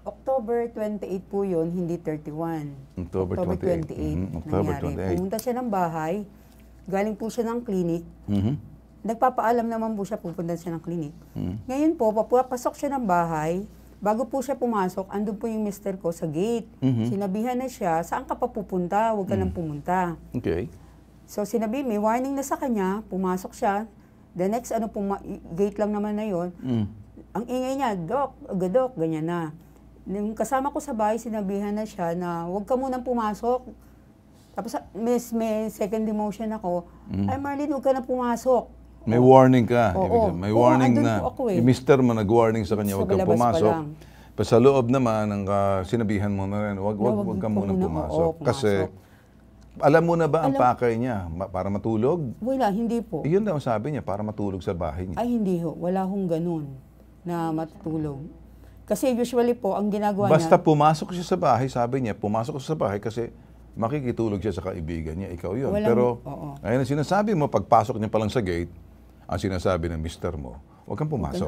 October 28 po yun, hindi 31. October 28. October 28. Pumunta siya ng bahay, galing po siya ng clinic. Nagpapaalam naman po siya, pupunta siya ng clinic. Ngayon po, papasok siya ng bahay, bago po siya pumasok, andun po yung mister ko sa gate. Sinabihan na siya, saan ka pa pupunta? Huwag ka nang pumunta. Okay. So sinabi, may warning na sa kanya, pumasok siya. The next, gate lang naman na yon. Ang ingay niya, Dok, ganyan na. Nung kasama ko sa bahay, sinabihan na siya na huwag ka munang pumasok. Tapos may second demotion ako, ay Marlene, huwag ka na pumasok. May warning ka. Oo. May warning andun na. po ako eh. Yung mister mo nag-warning sa kanya, Sa huwag kang labas pa pumasok. lang. Pero sa loob naman, ang sinabihan mo na rin, huwag ka muna pumasok. Kasi, alam mo na ba ang pakay niya? Para matulog? Wala, hindi po. Yun daw sabi niya, para matulog sa bahay niya. Ay, hindi ho. Wala hong ganun na matutulog. Kasi usually po, ang ginagawa Basta niya... pumasok siya sa bahay, sabi niya, pumasok siya sa bahay kasi makikitulog siya sa kaibigan niya. Ikaw yun. Pero, ayun ang sinasabi mo, pagpasok niya pa lang sa gate, ang sinasabi ng mister mo, huwag kang pumasok.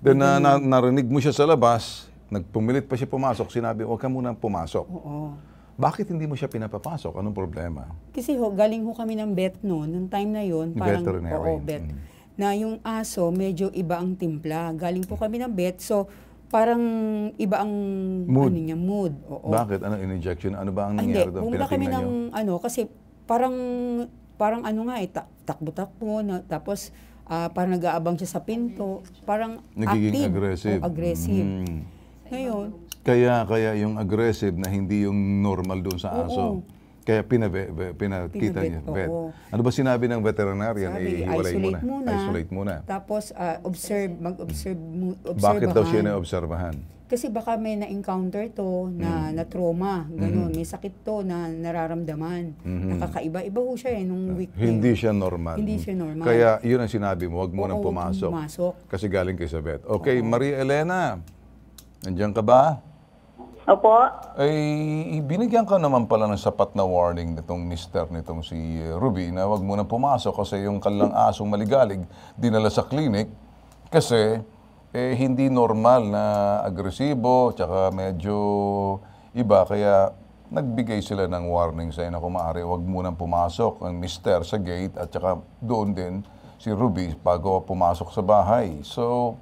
Then, narinig mo siya sa labas, nagpumilit pa siya pumasok, sinabi, huwag kang muna pumasok. Bakit hindi mo siya pinapapasok? Anong problema? Kasi galing ho kami ng vet noon. Nung time na yun, parang... Veterinary. vet. Na yung aso, medyo iba ang timpla. Galing po kami ng vet, so parang iba ang mood. Mood. Bakit? Anong in-injection? Ano ba ang nangyari doon? Pumunta kami ng kasi parang takbo-takbo, tapos parang nag-aabang siya sa pinto, parang nagiging active. aggressive. Ngayon, kaya yung aggressive na hindi yung normal doon sa aso. Kaya pinakita niya. Vet. Ano ba sinabi ng veterinarian? Isolate muna. Tapos mag-observe. Bakit daw siya na-obserbahan? Kasi baka may na-encounter to na trauma, ganun. May sakit to na nararamdaman. Nakakaiba-iba ho siya nung week. Hindi siya normal. Hindi siya normal. Kaya yun ang sinabi mo, huwag mo nang pumasok. Kasi galing kay sa vet. Okay, Maria Elena, nandiyan ka ba? Opo. Ay, binigyan ka naman pala ng sapat na warning nitong mister nitong si Ruby na huwag mo nang pumasok kasi yung kanilang asong maligalig dinala sa clinic kasi hindi normal na agresibo tsaka medyo iba kaya nagbigay sila ng warning sa na kung maaari huwag mo nang pumasok ang mister sa gate at tsaka doon din si Ruby bago pumasok sa bahay. So,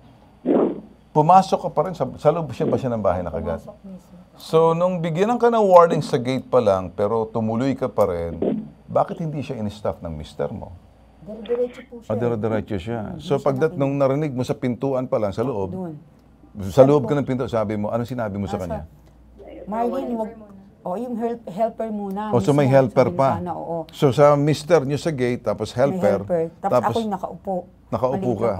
pumasok ka pa rin sa loob siya ba siya ng bahay nakagat? So, nung bigyan ka ng warning sa gate pa lang, pero tumuloy ka pa rin, bakit hindi siya in-staff ng mister mo? Dire-diretso po siya. Dire-diretso siya. So, nung narinig mo sa pintuan pa lang, sa loob ka ng pinto, sabi mo, anong sinabi mo sa kanya? Marlene, yung helper muna. So may helper pa? So, sa mister nyo sa gate, tapos helper. Tapos ako'y nakaupo. Nakaupo ka?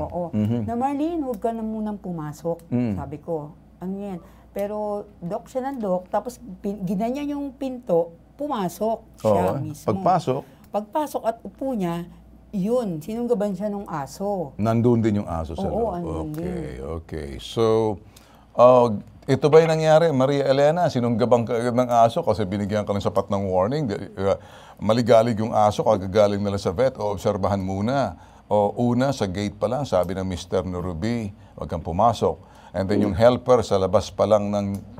Na Marlene, huwag ka na munang pumasok. Sabi ko, ano yan? Pero Dok siya ng Dok, tapos ginanyan yung pinto, pumasok siya Oo. mismo. Pagpasok at upo niya, yun, sinunggaban siya ng aso. Nandun din yung aso sa Oo, loob. andun Okay, okay. So, ito ba yung nangyari, Maria Elena? Sinunggabang ka agad ng aso kasi binigyan ka ng sapat ng warning. Maligalig yung aso, kagagaling nila sa vet, o obserbahan muna. O una, sa gate pa lang, sabi ng Mr. Norubi, huwag kang pumasok. And then yung helper sa labas pa lang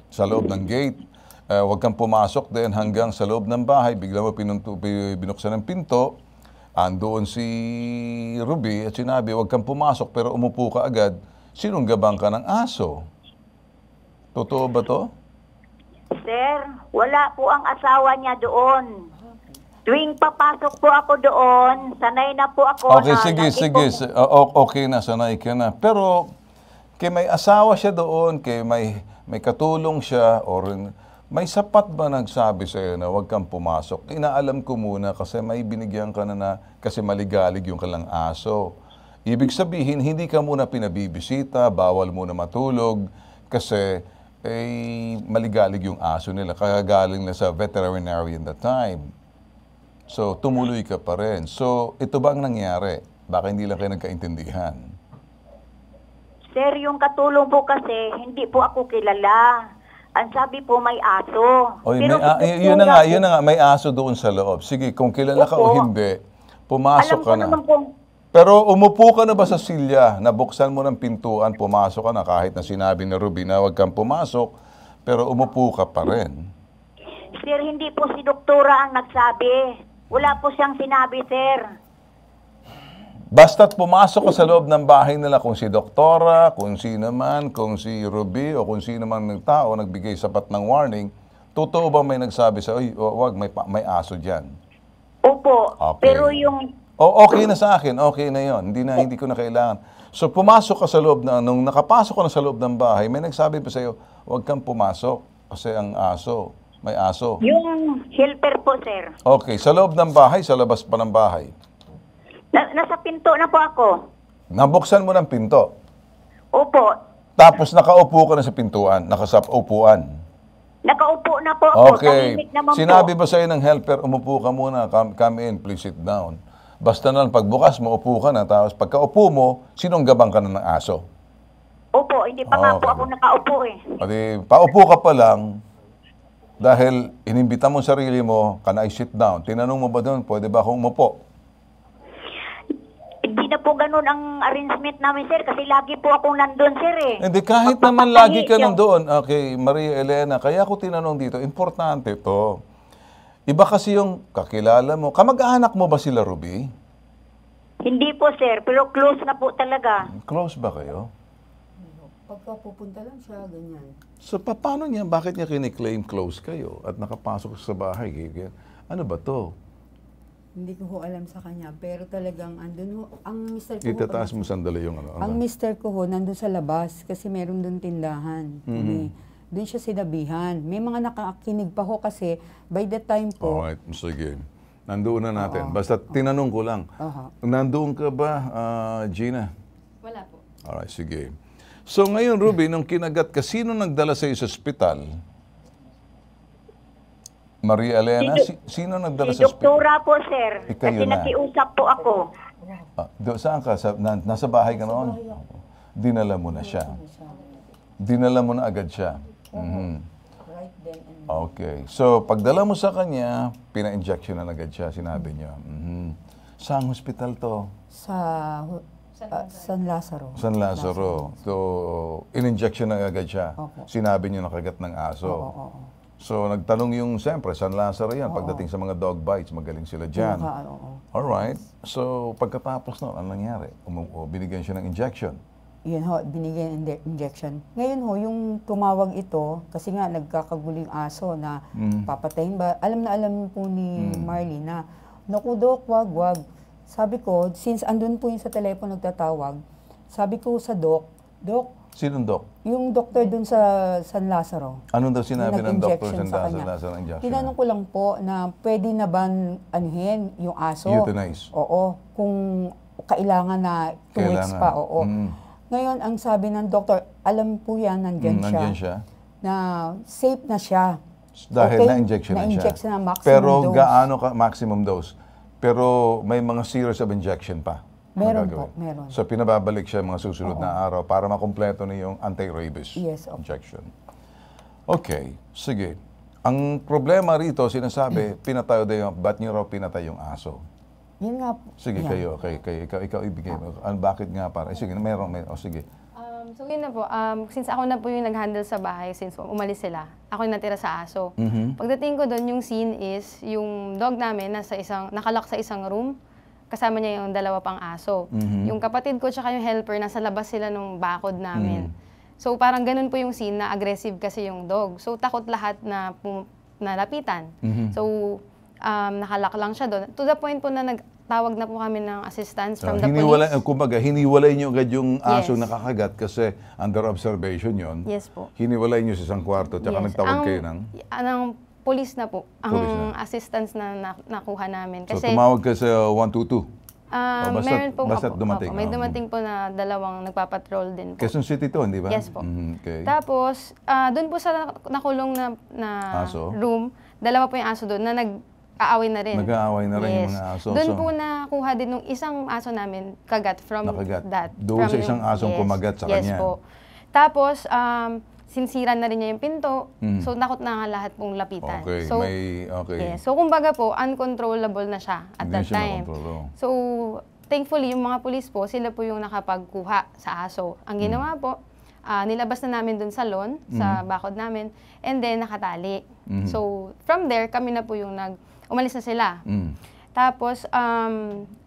sa loob ng gate, huwag kang pumasok din hanggang sa loob ng bahay. Bigla mo binuksan ng pinto, andoon si Ruby at sinabi, huwag kang pumasok pero umupo ka agad. Sinunggabang ka ng aso. Totoo ba to? Sir, wala po ang asawa niya doon. Tuwing papasok po ako doon, sanay na po ako Okay, na... sige. Okay na, sanay ka na. Pero, kay may asawa siya doon, kay may katulong siya, or may sapat ba nagsabi sa'yo na huwag kang pumasok? Inaalam ko muna kasi may binigyan ka na kasi maligalig yung kalang aso. Ibig sabihin, hindi ka muna pinabibisita, bawal muna matulog, kasi maligalig yung aso nila. Kagagaling na sa veterinarian that time. So, tumuloy ka pa rin. So, ito ba ang nangyari? Baka hindi lang kayo nagkaintindihan. Sir, yung katulong po kasi, hindi po ako kilala. Ang sabi po, may aso. Oy, Pero yun na nga, may aso doon sa loob. Sige, kung kilala ka o hindi, pumasok alam ka ko na. naman po, Pero umupo ka na ba sa silya? Nabuksan mo ng pintuan, pumasok ka na kahit na sinabi ni Ruby na huwag kang pumasok, pero umupo ka pa rin. sir, hindi po si doktora ang nagsabi. Wala po siyang sinabi, sir. Basta't pumasok ka sa loob ng bahay nila, kung si doktora, kung sino man, kung si Ruby, o kung sino man ng tao nagbigay sapat ng warning, totoo ba may nagsabi sa, oy, wag, may aso dyan? Opo, Okay. pero yung... Okay na sa akin, okay na yon. Hindi ko na kailangan. So pumasok ka sa loob nung nakapasok ka na sa loob ng bahay, may nagsabi pa sa'yo, huwag kang pumasok kasi ang aso, may aso. Yung helper po, sir. Okay, sa loob ng bahay, sa labas pa ng bahay. Nasa pinto na po ako. Nabuksan mo ng pinto. Opo. Tapos nakaupo ka na sa pintuan, upuan. Nakaupo na po ako. Okay. Tahimik naman Sinabi po. ba sa'yo ng helper, umupo ka muna, come in, please sit down. Basta na lang pagbukas mo, upo ka na, tapos pagkaupo mo, sinunggabang ka na ng aso. Opo, hindi pa nga po Okay. ako nakaupo eh. Pati, paupo ka pa lang, dahil inimbita mo sarili mo, can I sit down? Tinanong mo ba doon, pwede ba akong umupo? Hindi na po ganun ang arrangement namin, sir, kasi lagi po akong nandun, sir eh. Hindi, kahit naman lagi ka nandoon. Okay, Maria Elena, kaya ako tinanong dito, importante to. Iba kasi yung kakilala mo. Kamag-anak mo ba sila, Ruby? Hindi po, sir, pero close na po talaga. Close ba kayo? Pagka pupunta lang siya, ganyan. So, paano niya, bakit niya kiniklaim close kayo at nakapasok sa bahay? Ano ba to? Hindi ko ho alam sa kanya, pero talagang andun ho, ang mister ko Itataas mo sandali yung ano. ang mister ko ho, nandun sa labas, kasi meron dun tindahan. Doon siya sinabihan. May mga nakakinig pa ho kasi, by the time po, Alright, sige. Nandoon na natin. Basta tinanong ko lang. Nandoon ka ba, Gina? Wala po. Alright, sige. So ngayon, Ruby, nung kinagat ka, sino nagdala sa'yo sa ospital? Maria Elena? Sino nagdala Si sa ospital? doktora po, sir. Ikayo Kasi na. nakiusap po ako. Saan ka? Nasa bahay ka noon? Dinala mo na siya. Dinala mo na agad siya. right then and Okay. So, pagdala mo sa kanya, pina-injection na agad siya, sinabi niya. Saan hospital to? sa San Lazaro. San Lazaro. So, in-injection na agad siya. Opo. Sinabi niyo nakagat ng aso. Oo. So, nagtanong yung, siyempre, San Lazaro yan. Pagdating sa mga dog bites, magaling sila dyan. Oo. Alright. So, pagkatapos nun, ano nangyari? Binigyan siya ng injection. Yun ho, binigyan ng injection. Ngayon ho, yung tumawag ito, kasi nga nagkakaguling aso na papatayin ba, alam na alam po ni Marley na, naku Dok, wag. Sabi ko, since andun po yung sa telepono nagtatawag, sabi ko sa Dok, Sinong dok? yung doktor dun sa San Lazaro. Anong daw sinabi ng doktor nag-injection sa sa kanya. Lazaro ng injection? Tinanong ko lang po na pwede na ba anuhin yung aso? Euthanize. Oo. Kung kailangan na 2 weeks Kailangan. pa, oo. Ngayon, ang sabi ng doktor, alam po yan, nandyan siya. Nandyan siya? na safe na siya. Dahil Okay? na-injection na siya. Na-inject na maximum Pero dose. gaano ka maximum dose? Pero may mga series of injection pa. na Meron gagawin. po, meron. So pinababalik siya mga susunod na araw para makumpleto na yung anti-rabies Yes, opo. injection. Okay, sige. Ang problema rito, sinasabi, pinatay daw yung, ba't niyo raw pinatay yung aso? Yun nga po. Sige, Yan. ikaw ibigay mo. Bakit nga para? Sige, sige. So yun na po, since ako na po yung nag-handle sa bahay, since umalis sila, ako yung natira sa aso. Pagdating ko doon, yung scene is, yung dog namin nakalak sa isang room, kasama niya yung 2 pang aso. Yung kapatid ko tsaka yung helper, nasa labas sila nung bakod namin. So parang ganun po yung scene na aggressive kasi yung dog. So takot lahat na nalapitan. So nakalak lang siya doon. To the point po na nagtawag na po kami ng assistance from the police. Kumbaga, hiniwalay niyo agad yung aso Yes. nakakagat kasi under observation yon. Yes po. Hiniwalay niyo sa isang kwarto, tsaka Yes. nagtawag kayo ng... Ang police na po, ang Police na. assistance na nakuha namin. So Kasi tumawag ka sa 122. meron pong, basta't opo, dumating. opo, may dumating po na 2 nagpapatrol din po. Quezon City to, hindi ba? Yes po. Okay. Tapos, doon po sa nakulong na Aso? room, 2 po yung aso doon na nag-aaway na rin. Nag-aaway na rin yung mga aso. Doon So, po nakuha din nung isang aso namin kagat from Nakagat. that. Doon from sa isang asong kumagat sa yes kanya. Po. Tapos, sinsiran na rin niya yung pinto. So, takot na nga lahat pong lapitan. Okay, So, okay. yes. So, kumbaga po, uncontrollable na siya at Hindi that siya time. makontrolo. So, thankfully, yung mga pulis po, sila po yung nakapagkuha sa aso. Ang ginawa po, nilabas na namin dun sa lawn, sa bakod namin, and then nakatali. So, from there, kami na po yung umalis na sila. Tapos,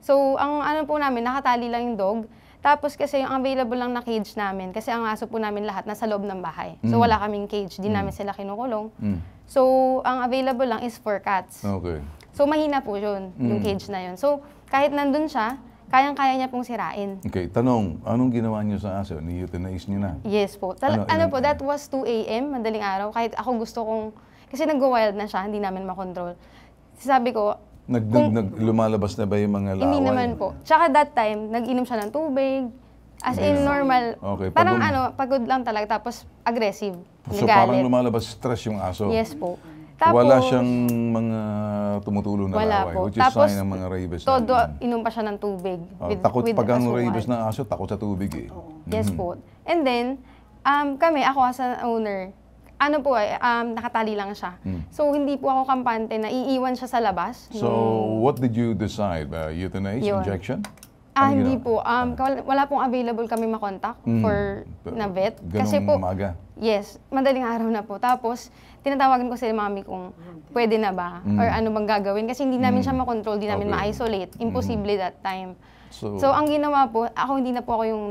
so, ang ano po namin, nakatali lang yung dog. Tapos kasi yung available lang na cage namin, kasi ang aso po namin lahat nasa loob ng bahay. So, wala kaming cage, di namin sila kinukulong. So, ang available lang is 4 cats. Okay. So, mahina po yun, yung cage na yun. So, kahit nandun siya, kayang-kaya niya pong sirain. Okay, tanong, anong ginawa niyo sa aso? Ni-euthanize niyo na? Yes po. Ano Po, that was 2 a.m., madaling araw. Kahit ako gusto kong, kasi nag-wild na siya, hindi namin makontrol. Sabi ko, Lumalabas na ba yung mga laway? hindi naman po. Tsaka that time, nag-inom siya ng tubig. As in normal. Okay, Parang pagod lang talaga, tapos aggressive. So parang nagalit. lumalabas stress yung aso? Yes po. Tapos, Wala siyang mga tumutulong na wala laway, po. which is Tapos, sign ng mga rabies. todo, inom pa siya ng tubig. Takot pag ang asukal. rabies ng aso, takot sa tubig eh. Yes po. And then, ako as an owner, nakatali lang siya. So, hindi po ako kampante na iiwan siya sa labas. So, what did you decide? Euthanize, Yun. injection? Ano Hindi ginawa? po. Wala pong available kami makontak for na vet. Kasi Ganong po, umaga? yes, madaling araw na po. Tapos, tinatawagan ko si mami kung pwede na ba or ano bang gagawin. Kasi hindi namin siya makontrol, hindi namin Okay. ma-isolate. Imposible that time. So, So, ang ginawa po, hindi na po ako yung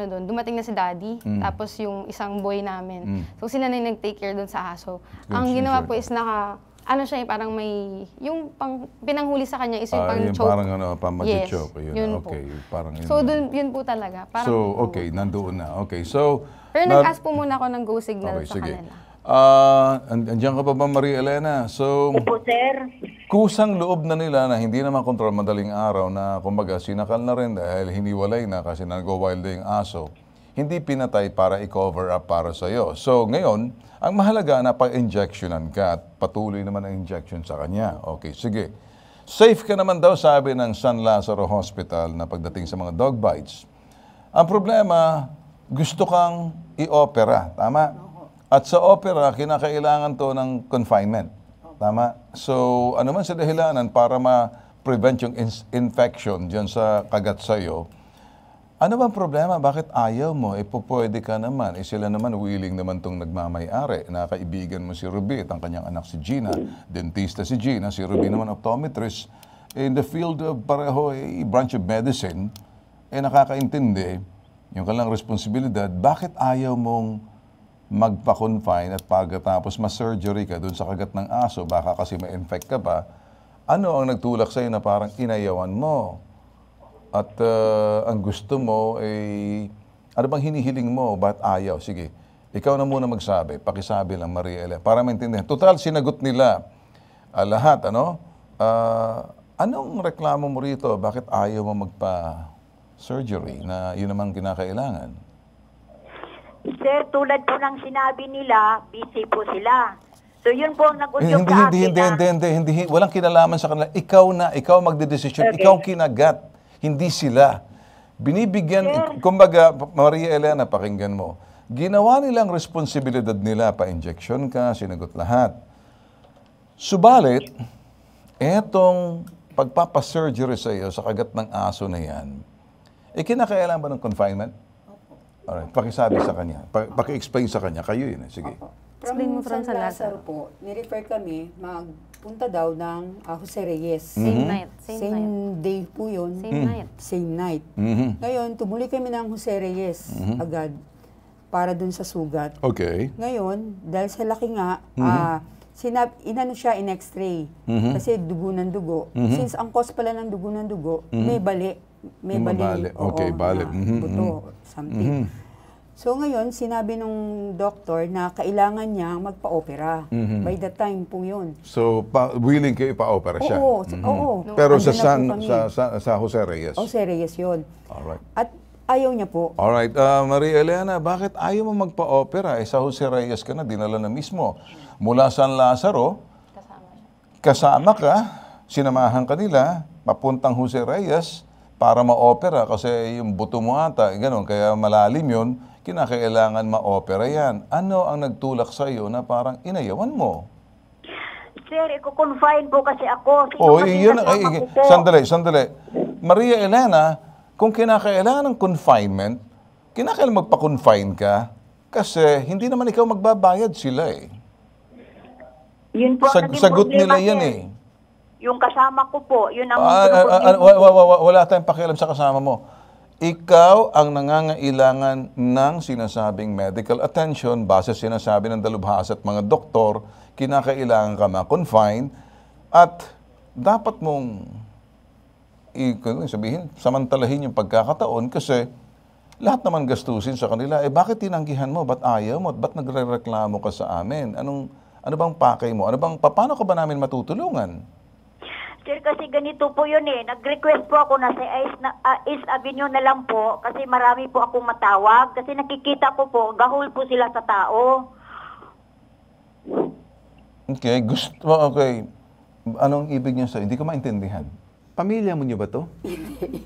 doon. Dumating na si daddy, tapos yung isang boy namin. So, sila na yung nag-take care doon sa aso. Ang ginawa po is siya parang may, yung pinanghuli sa kanya is yung pang yung choke. parang pang-choke. Yes, Yun, yun okay, parang yun. So, yun po talaga. Parang, So, okay, nandoon na. Okay, so... Pero nag-ask po muna ako ng go signal Okay, sa sige. kanila. Andiyan ka pa ba, Maria Elena? So, Po, sir. kusang loob na nila na hindi na makontrol madaling araw na kumbaga sinakal na rin dahil hiniwalay na kasi nag-wild na yung aso. Hindi pinatay para i-cover up para sa'yo. So, ngayon, ang mahalaga na pa-injectionan ka at patuloy naman ang injection sa kanya. Okay, sige. Safe ka naman daw, sabi ng San Lazaro Hospital na pagdating sa mga dog bites. Ang problema, gusto kang i-opera, tama? At sa opera, kinakailangan to ng confinement. Tama? So, ano man sa dahilanan para ma-prevent yung infection dyan sa kagat sa'yo, ano bang problema? Bakit ayaw mo? Pwede ka naman. Sila naman, willing naman itong nagmamay-ari. Nakaibigan mo si Ruby at ang kanyang anak si Gina. Dentista si Gina. Si Ruby naman, optometrist. In the field of pareho, branch of medicine, nakakaintindi yung kanilang responsibilidad. Bakit ayaw mong magpa-confine at pagkatapos ma-surgery ka dun sa kagat ng aso, baka kasi ma-infect ka pa, ano ang nagtulak sa'yo na parang inayawan mo? At ang gusto mo ay, ano bang hinihiling mo? Ba't ayaw? Sige, ikaw na muna magsabi. Pakisabi lang, Maria Elena, para maintindihan. Total, sinagot nila lahat, ano? Anong reklamo mo rito? Bakit ayaw mo magpa-surgery na yun namang kinakailangan? Sir, tulad po ng sinabi nila, busy po sila. So yun po ang nag-udyok sa akin. Hindi. Walang kinalaman sa kanila. Ikaw magdedesisyon. Okay. Ikaw kinagat. Hindi sila. Binibigyan, kumbaga, Maria Elena, pakinggan mo. Ginawa nilang responsibilidad nila, pa-injection ka, sinagot lahat. Subalit, etong pagpapasurgery sa iyo sa kagat ng aso na yan, kinakailangan ba ng confinement? Alright, pakisabi sa kanya. Paki-explain sa kanya. Kayo yun. Sige. Explain mo from San San Lazaro po, nirefer kami, magpunta daw ng Jose Reyes. Same night. Same night. Same day po yun. Same night. Same night. Ngayon, tumuloy kami ng Jose Reyes agad para dun sa sugat. Okay. Ngayon, dahil sa laki nga, inano siya in x-ray. Kasi dugo ng dugo. Since ang cause pala ng dugo, may bali. May bali. Okay, bali. Na buto, something. So ngayon, sinabi nung doktor na kailangan niya magpa-opera. By the time po yun. So, willing kayo pa-opera siya? Oo. Pero Andun sa na po kami. sa Jose Reyes? Jose Reyes yun. Alright. At ayaw niya po. Alright. Maria Elena, bakit ayaw mo magpa-opera? Sa Jose Reyes ka na, dinala na mismo. Mula San Lazaro, kasama ka, sinamahan ka nila, papuntang Jose Reyes, para ma-opera kasi yung buto mo ata, gano'n, kaya malalim yun, kinakailangan ma-opera yan. Ano ang nagtulak sa iyo na parang inayawan mo? Sir, i-confine po kasi ako. Sino kasi kasama ko po? Sandali. Maria Elena, kung kinakailangan ng confinement, kinakailangan magpa-confine ka kasi hindi naman ikaw magbabayad sila eh. Yun po ang naging Sagot problema, nila yan sir. eh. Yung kasama ko po, yun ang Wala tayong pakialam sa kasama mo. Ikaw ang nangangailangan ng sinasabing medical attention base sinasabi ng dalubhasa at mga doktor, kinakailangan ka ma-confine at dapat mong samantalahin yung pagkakataon kasi lahat naman gastusin sa kanila. Bakit tinanggihan mo? Ba't ayaw mo? Ba't nagre-reklamo ka sa amin? Ano bang pakay mo? Paano ka ba namin matutulungan? Sir, kasi ganito po yun eh. Nag-request po ako na sa East Avenue na lang po kasi marami po akong matawag. Kasi nakikita ko po, gahol po sila sa tao. Okay. Anong ibig niya sa'yo? Hindi ko maintindihan. Pamilya mo niyo ba to? Hindi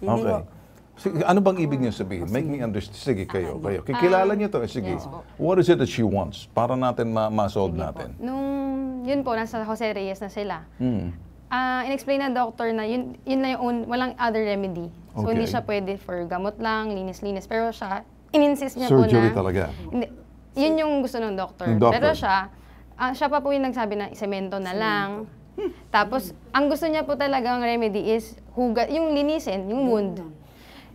Okay. ko. Sige, ano bang ibig niya sabihin? Make me understand. Sige, kayo. Kikilala niyo to. Sige. What is it that she wants? Para natin ma-solve natin. Yun po, nasa Jose Reyes na sila. In-explain na doctor na yun na yung walang other remedy. So, Okay. hindi siya pwede for gamot lang, linis-linis. Pero siya, in-insist niya po na... Surgery talaga. Hindi, yun yung gusto ng doctor. Yung doctor. Pero siya pa po yung nagsabi na semento na lang. Tapos, ang gusto niya po talagang remedy is yung linisin, yung wound.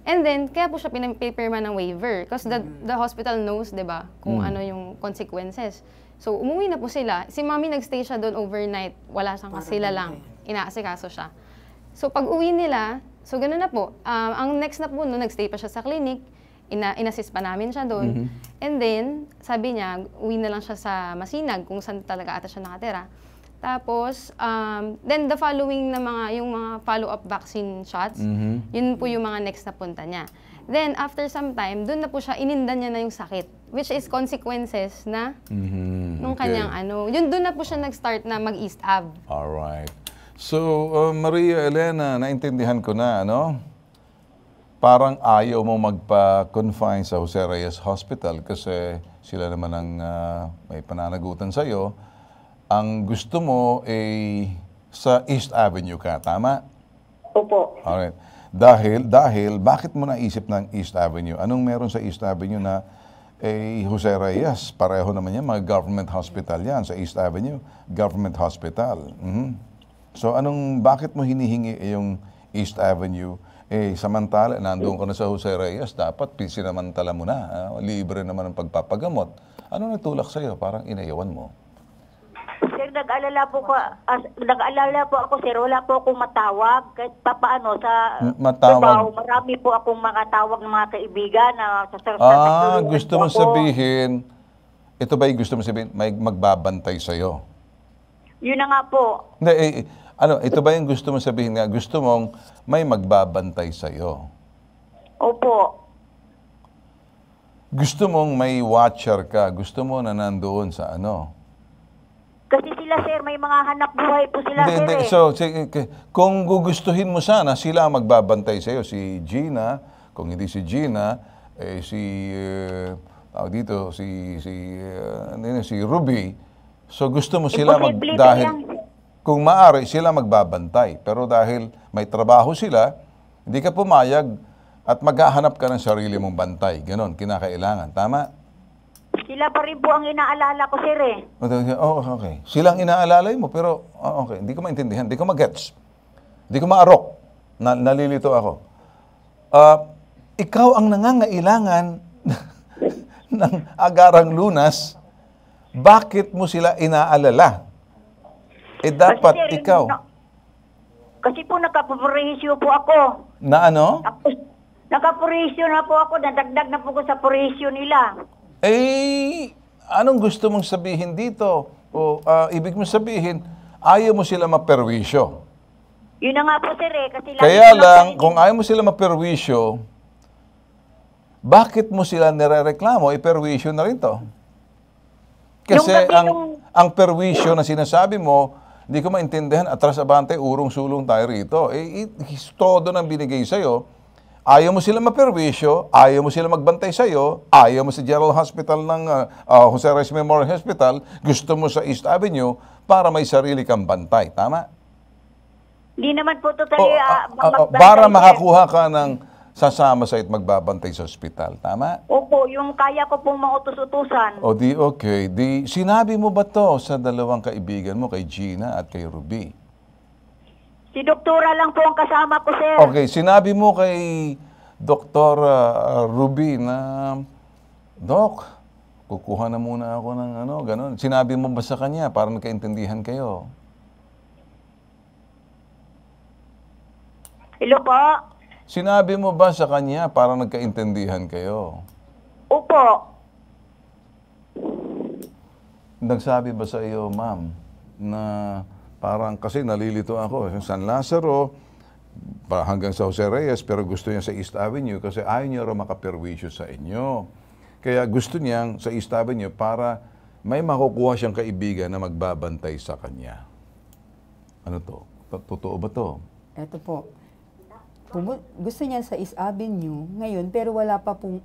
And then, kaya po siya pinapirma ng waiver. Because the hospital knows, di ba, kung ano yung consequences. So, umuwi na po sila. Si Mami nagstay siya doon overnight. Wala siyang sila lang. Inaasikaso siya. So, pag uwi nila, so gano'n na po. Ang next na po, nagstay pa siya sa clinic. In-assist pa namin siya doon. And then, sabi niya, uwi na lang siya sa Masinag, kung saan talaga ata siya nakatira. Tapos, then the following na yung mga follow-up vaccine shots, yun po yung mga next na punta niya. Then, after some time, doon na po siya, inindan niya na yung sakit, which is consequences na nung kanyang yun doon na po siya nag-start na mag-East Ave. Alright. So, Maria Elena, naintindihan ko na, parang ayaw mo magpa-confine sa Jose Reyes Hospital kasi sila naman ang may pananagutan sa'yo. Ang gusto mo ay sa East Avenue ka, tama? Opo. Alright. Dahil, bakit mo naisip ng East Avenue? Anong meron sa East Avenue na Jose Reyes? Pareho naman yan, mga government hospital yan sa East Avenue. Government hospital. So, bakit mo hinihingi yung East Avenue? Samantala, nandun ka na sa Jose Reyes, dapat sinamantala mo na. Libre naman ang pagpapagamot. Ano nagtulak sa'yo? Parang inayawan mo. Sir, nag-alala po ako, sir. Wala po akong matawag. Kahit papaano sa trabaho, marami po akong makatawag ng mga kaibigan na sa gusto mo sabihin, ito ba yung gusto mo sabihin, may magbabantay sa'yo? Yun na nga po. Hindi, ito ba yung gusto mo sabihin nga, gusto mong may magbabantay sa'yo? Opo. Gusto mong may watcher ka. Gusto mo na nandoon sa ano. Kasi sila, sir, may mga hanap buhay po sila, sir. Hindi. Eh. So, kung gugustuhin mo sana, sila ang magbabantay sa'yo. Si Gina, kung hindi si Gina, si Ruby. So, gusto mo sila kung maaari, sila magbabantay. Pero dahil may trabaho sila, hindi ka pumayag at maghahanap ka ng sarili mong bantay. Ganon, kinakailangan. Tama? Sila pa rin po ang inaalala ko, sir, eh. Okay. Silang inaalalay mo, pero okay. Hindi ko maintindihan. Hindi ko mag-gets. Hindi ko maarok. Nalilito ako. Ikaw ang nangangailangan ng agarang lunas. Bakit mo sila inaalala? Dapat kasi, sir, ikaw. Kasi po nakapurisyo po ako. Na ano? Tapos, nakapurisyo na po ako. Nadagdag na po ko sa purisyo nila. Anong gusto mong sabihin dito? Ibig mong sabihin, ayaw mo sila maperwisyo. Yun na nga po, sir, eh. Kasi kaya lang, kung ayaw mo sila maperwisyo, bakit mo sila nirereklamo? Perwisyo na rin to. Kasi ang perwisyo na sinasabi mo, hindi ko maintindihan, atras abante, urong-sulong tayo rito. Todo nang binigay sa'yo. Ayaw mo sila maperwisyo, ayaw mo sila magbantay sa'yo, ayaw mo sa General Hospital ng Jose Reyes Memorial Hospital, gusto mo sa East Avenue para may sarili kang bantay. Tama? Hindi naman po totally para makakuha ka ng sasama sa magbabantay sa ospital. Tama? Opo, yung kaya ko pong mautos-utusan. Okay. Sinabi mo ba to sa dalawang kaibigan mo, kay Gina at kay Ruby? Si doktora lang po ang kasama ko, sir. Okay, sinabi mo kay Dr. Ruby na, Doc, kukuha na muna ako ng gano'n. Sinabi mo ba sa kanya para magkaintindihan kayo? Hello po? Sinabi mo ba sa kanya para nagkaintindihan kayo? Opo. Nagsabi ba sa iyo, ma'am, na parang kasi nalilito ako, San Lazaro, hanggang sa Jose Reyes, pero gusto niya sa East Avenue kasi ayaw niya raw makaperwisyo sa inyo. Kaya gusto niyang sa East Avenue para may makukuha siyang kaibigan na magbabantay sa kanya. Ano to? Totoo ba to? Ito po. Gusto niya sa East Avenue ngayon, pero wala pa pong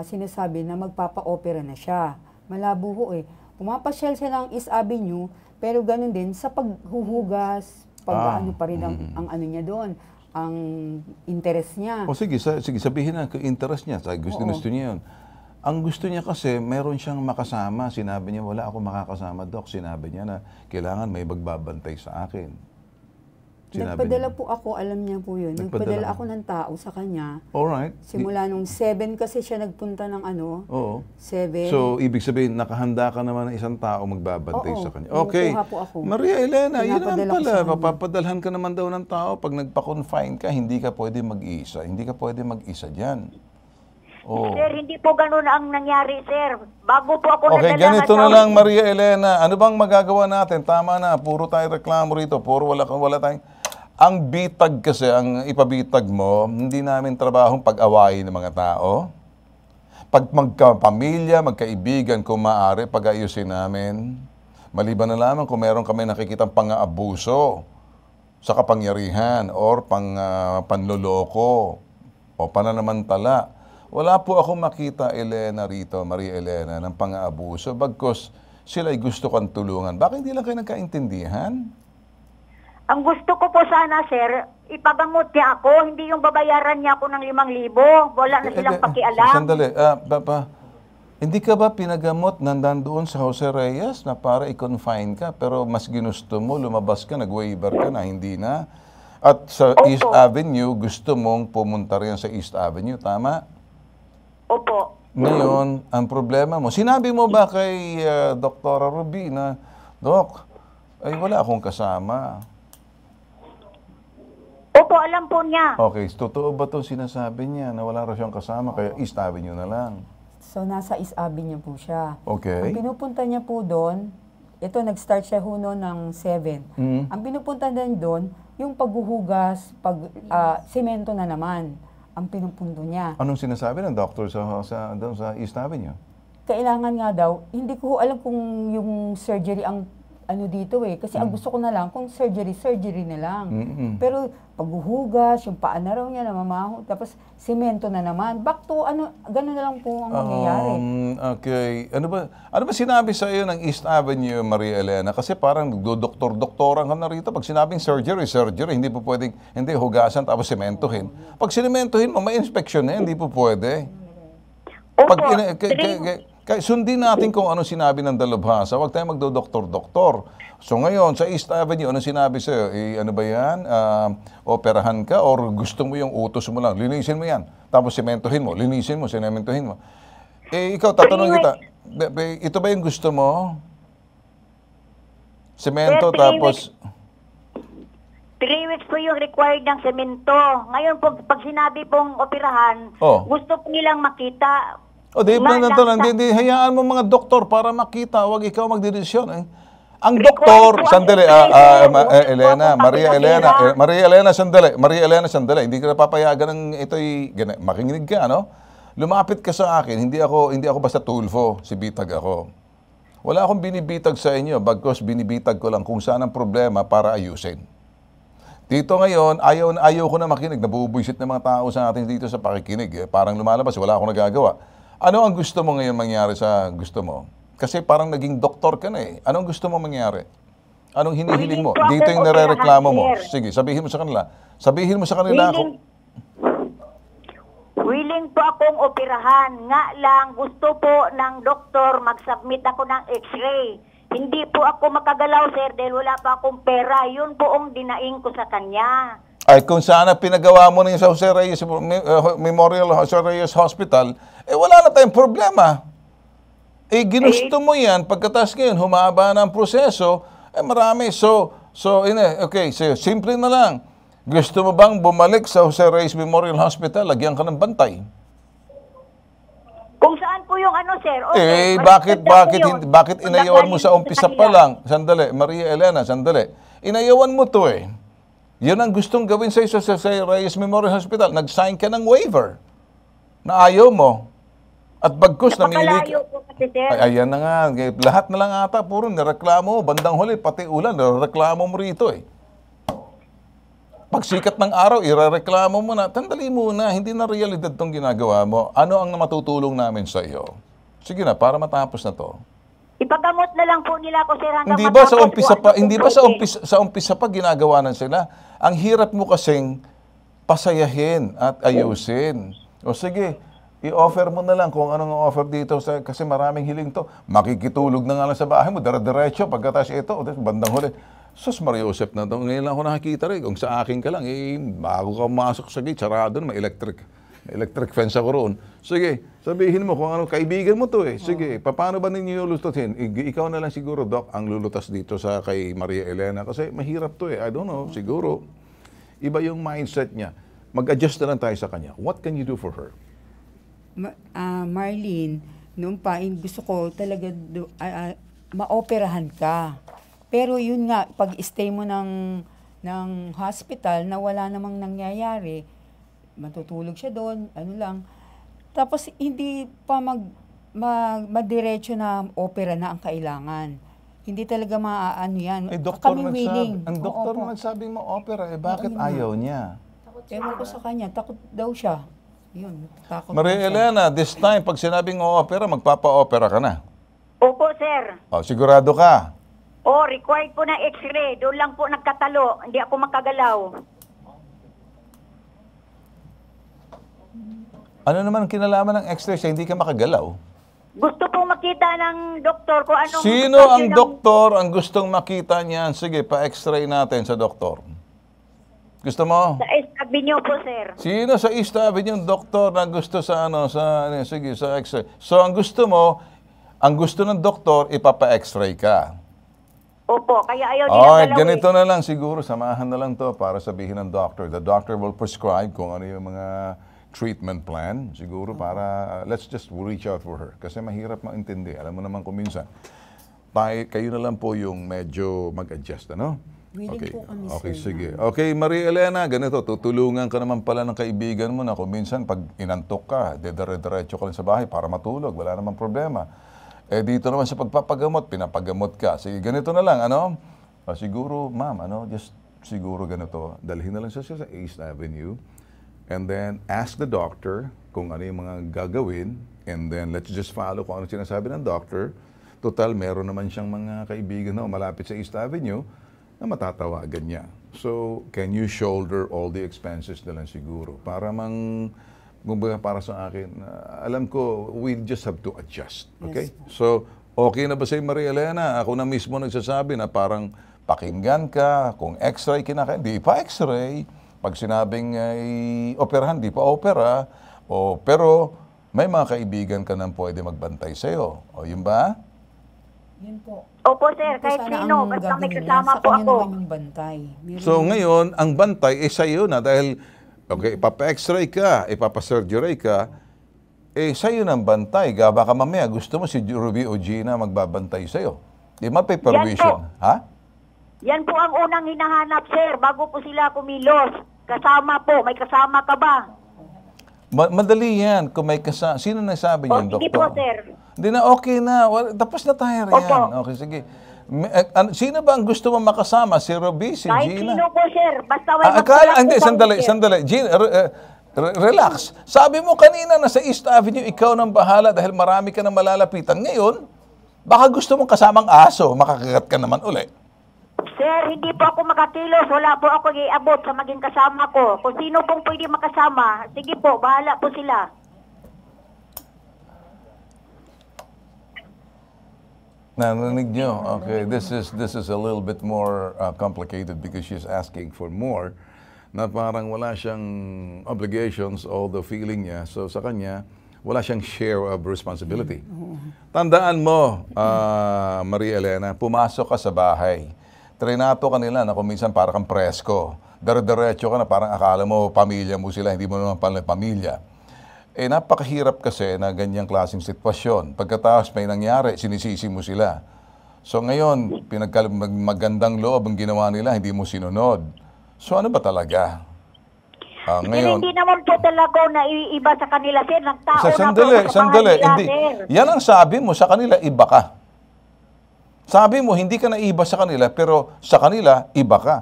sinasabi na magpapa-opera na siya. Malabo ho eh. Pumapasyal siya ng East Avenue, pero ganun din sa paghuhugas, ano pa rin ang ano niya doon, ang interest niya. Sige, sabihin na, interest niya, gusto niya yun. Ang gusto niya kasi, meron siyang makasama. Sinabi niya, wala ako makakasama, Doc. Sinabi niya na, kailangan may magbabantay sa akin. Nagpadala po ako, alam niya po yun. Nagpadala ako ng tao sa kanya. Alright. Simula nung 7 kasi siya nagpunta ng 7. So, ibig sabihin, nakahanda ka naman ng isang tao magbabantay sa kanya. Okay. Po ako. Maria Elena, yun naman pala. Papadalhan ka naman daw ng tao. Pag nagpa-confine ka, hindi ka pwede mag-isa. Hindi ka pwede mag-isa dyan. Sir, hindi po ganun ang nangyari, sir. Bago po ako nadala. Ganito na lang, Maria Elena. Ano bang magagawa natin? Tama na. Puro tayo reklamo rito. Puro wala tayong... Ang bitag kasi, ang ipabitag mo, hindi namin trabahong pag-awayin ng mga tao. Pag magkapamilya, magkaibigan, kung maaari, pag-ayusin namin. Maliban na lamang kung meron kami nakikitang pang-aabuso sa kapangyarihan or panloloko o pananamantala. Wala po akong makita, Elena, rito, Maria Elena, ng pang-aabuso. Bagkos sila'y gusto kang tulungan. Bakit hindi lang kayo nagkaintindihan? Ang gusto ko po sana, sir, ipagamot niya ako, hindi yung babayaran niya ako ng 5,000. Wala na silang pakialam. Sandali, hindi ka ba pinagamot nandoon sa Jose Reyes na para i-confine ka, pero mas ginusto mo, lumabas ka, nag-waiver ka na, hindi na? At sa East Avenue, gusto mong pumunta rin sa East Avenue, tama? Opo. Ngayon, ang problema mo, sinabi mo ba kay Dr. Ruby na, Doc, ay wala akong kasama? Opo, alam po niya. Okay, totoo ba itong sinasabi niya na wala raw siyang kasama, kaya East Avenue na lang? So, nasa East Avenue po siya. Okay. Ang pinupunta niya po doon, ito, nag-start siya huno ng 7. Ang pinupunta din doon, yung paghuhugas, semento na naman. ang pinupundo niya. Anong sinasabi ng doctor doon sa East Avenue? Kailangan nga daw, hindi ko alam kung yung surgery ang ano dito eh. Kasi ang gusto ko na lang, kung surgery na lang. Pero paghuhugas, yung paa na raw niya namamaho, tapos semento na naman. Back to, gano'n na lang po ang mangyayari. Okay. Ano ba sinabi sa iyo ng East Avenue, Maria Elena? Kasi parang doktor-doktoran ka na rito. Pag sinabing surgery, hindi po pwedeng, hindi, hugasan tapos sementohin. Pag sinementohin mo, may inspection na, hindi po pwede. Sundin natin kung ano sinabi ng dalubhasa. Huwag tayong magdo-doktor-doktor. So ngayon, sa East Avenue, ano sinabi sa'yo? Ano ba yan? Operahan ka or gusto mo yung utos mo lang? Linisin mo yan. Tapos sementohin mo. Linisin mo, sementohin mo. Ikaw, tatanong kita. Ito ba yung gusto mo? Semento, tapos... 3 weeks po yung required ng semento. Ngayon po, pag sinabi pong operahan, gusto po nilang makita. Hindi, hayaan mo mga doktor para makita, wag ikaw magdedesisyon. Ang doktor, sandali, Maria Elena, sandali. Hindi ka napapayagan ng ito'y, makinig ka, no? Lumapit ka sa akin, hindi ako basta tulfo, si bitag ako. Wala akong binibitag sa inyo, bagkos binibitag ko lang kung saan ang problema para ayusin. Dito ngayon, ayaw ko na makinig, nabubuisit ng mga tao sa atin dito sa pakikinig. Parang lumalabas, wala akong nagagawa. Ano ang gusto mo ngayon mangyari sa gusto mo? Kasi parang naging doktor ka na eh. Anong gusto mo mangyari? Anong hinihiling mo? Dito yung nare-reklamo mo. Sige, sabihin mo sa kanila. Sabihin mo sa kanila ako. Willing po akong operahan. Nga lang, gusto po ng doktor mag-submit ako ng x-ray. Hindi po ako makagalaw, sir, dahil wala pa akong pera. Yun po ang dinaing ko sa kanya. Ay, kung sana pinagawa mo na yung sa Jose Reyes Memorial Jose Reyes Hospital, wala na tayong problema. Ginusto mo yan, pagkatas ngayon, humaba na ang proseso, marami. So, simple na lang. Gusto mo bang bumalik sa Jose Reyes Memorial Hospital, lagyan ka ng bantay? Kung saan po yung sir? Bakit inayawan mo sa umpisa pa lang? Sandali, Maria Elena, sandali. Inayawan mo to eh. Yun ang gustong gawin sa Reyes Memorial Hospital. Nag-sign ka ng waiver na ayaw mo. At bagkus namili ka. Ayan na nga. Lahat na lang ata, puro nireklamo. Bandang huli, pati ulan, nireklamo mo rito eh. Pagsikat ng araw, irereklamo mo na. Tandali muna, hindi na realidad tong ginagawa mo. Ano ang matutulong namin sa iyo? Sige na, para matapos na to. Ipagamot na lang po nila ako, sir, hanggang Hindi ba sa umpisa pa ginagawa na sila? Ang hirap mo kasing pasayahin at ayusin. O sige, i-offer mo na lang kung anong offer dito kasi maraming hiling to. Makikitulog na nga lang sa bahay mo, dire-diretso, pagkatas ito, bandang huli. Sus, Maria Josep na to. Ngayon lang ako nakakita rin. Kung sa akin ka lang, bago ka masok sa gate, sarado na, may electric fence ako roon. Sige, sabihin mo kung ano, kaibigan mo to eh. Sige, paano ba ninyo lulutusin? Ikaw na lang siguro, Doc, ang lulutas dito kay Maria Elena. Kasi mahirap to eh. I don't know, siguro. Iba yung mindset niya. Mag-adjust na lang tayo sa kanya. What can you do for her? Marlene, noon pa, gusto ko talaga maoperahan ka. Pero yun nga, pag-stay mo ng hospital na wala namang nangyayari, matutulog siya doon, Tapos hindi pa madiretso na opera na ang kailangan. Hindi talaga maaano yan. Kami willing. Ang doktor na nagsabing ma-opera, bakit ayaw niya? Ewan ko sa kanya, takot daw siya. Yun, takot Maria Elena, this time, pag sinabing o-opera, magpapa-opera ka na? Opo, sir. Sigurado ka? Required po na x-ray. Doon lang po nagkatalo. Hindi ako makagalaw. Ano naman kinalaman ng x-ray siya, hindi ka makagalaw? Gusto po makita ng doktor kung anong... Sino ang doktor ang gustong makita niyan? Sige, pa-x-ray natin sa doktor. Gusto mo? Sa East Avenue po, sir. Sino sa East Avenue yung doktor na gusto sa sige, sa x-ray? So, ang gusto mo, ang gusto ng doktor, ipapa-x-ray ka. Opo, kaya ayaw nila galaw. Ganito na lang siguro, samahan na lang to para sabihin ng doctor. The doctor will prescribe kung ano yung mga treatment plan, siguro para, let's just reach out for her. Kasi mahirap maintindi. Alam mo naman kung minsan, kayo na lang po yung medyo mag-adjust, ano? Willing po kami, Okay, sir. sige. Okay, Maria Elena, ganito, tutulungan ka naman pala ng kaibigan mo na kung minsan pag inantok ka, dedire-diretso ka lang sa bahay para matulog, wala namang problema. Eh dito naman sa pagpapagamot, pinapagamot ka. Sige, ganito na lang, ano? Siguro, ma'am, just siguro ganito, dalhin na lang siya sa East Avenue and then ask the doctor kung ano yung mga gagawin and then let's just follow kung ano sinasabi ng doctor. Total, meron naman siyang mga kaibigan na malapit sa East Avenue na matatawagan niya. So, can you shoulder all the expenses na lang siguro? Para kumbaga para sa akin, alam ko, we just have to adjust. Okay? Yes. So, okay na ba sa'yo, Maria Elena? Ako na mismo nagsasabi na parang pakinggan ka, kung x-ray kinakain, di pa x-ray. Pag sinabing operahan, di pa opera. Pero may mga kaibigan ka nang pwede magbantay sa'yo. O, yun ba? Yun po. Opo, sir. Kahit sino. Basta may kasama po ako. Yung bantay. So ngayon, ang bantay sa'yo na dahil okay, ipapa-x-ray ka, ipapa-surgery ka, sa'yo ng bantay. Baka mamaya gusto mo si Ruby o Gina magbabantay sa'yo. Di ba papervision? Ha? Yan po ang unang hinahanap, sir, bago po sila kumilos. Kasama po. May kasama ka ba? Madali yan. Kung may kasama. Sino nagsabi niyan, Sige doktor? po, sir. Hindi na, okay na. Tapos na tayo riyan. Opo. Okay, sige. Sino ba ang gusto mo makasama? Si Ruby, si Kahit Gina? sino po, sir. Basta may Hindi, sandali. Gina, relax. Sabi mo kanina na sa East Avenue, ikaw nang bahala dahil marami ka nang malalapitan. Ngayon, baka gusto mong kasamang aso, makakagat ka naman uli. Sir, hindi po ako makakilos. Wala po ako iabot sa maging kasama ko. Kung sino pong pwede makasama, sige po, bahala po sila. Narinig nyo? Okay, this is a little bit more complicated because she's asking for more na parang wala siyang obligations, although feeling niya. So sa kanya, wala siyang share of responsibility. Tandaan mo, Maria Elena, pumasok ka sa bahay. Trinato ka nila na kung minsan parang kang presko. Dire-diretso ka na parang akala mo pamilya mo sila, hindi mo naman pala pamilya. Napakahirap kasi na ganyang klaseng sitwasyon. Pagkatapos may nangyari, sinisisi mo sila. So ngayon, magandang loob ang ginawa nila, hindi mo sinunod. So ano ba talaga? Ngayon, hindi naman po talaga na iba sa kanila, sir. Nagtao sandali. Hindi. Yan ang sabi mo, sa kanila iba ka. Sabi mo, hindi ka na iba sa kanila, pero sa kanila, iba ka.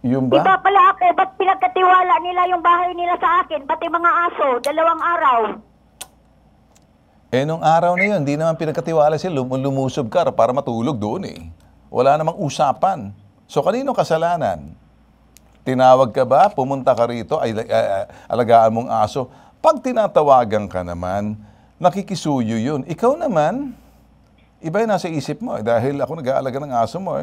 Yung ba? Iba pala ako. Ba't pinagkatiwala nila yung bahay nila sa akin? Pati mga aso, 2 araw. Nung araw na yun, hindi naman pinagkatiwala sila, lumusob ka para matulog doon eh. Wala namang usapan. So, kanino kasalanan? Tinawag ka ba? Pumunta ka rito? Alagaan mong aso? Pag tinatawagan ka naman, nakikisuyo yun. Ikaw naman, iba yung nasa isip mo. Dahil ako nag-aalaga ng aso mo.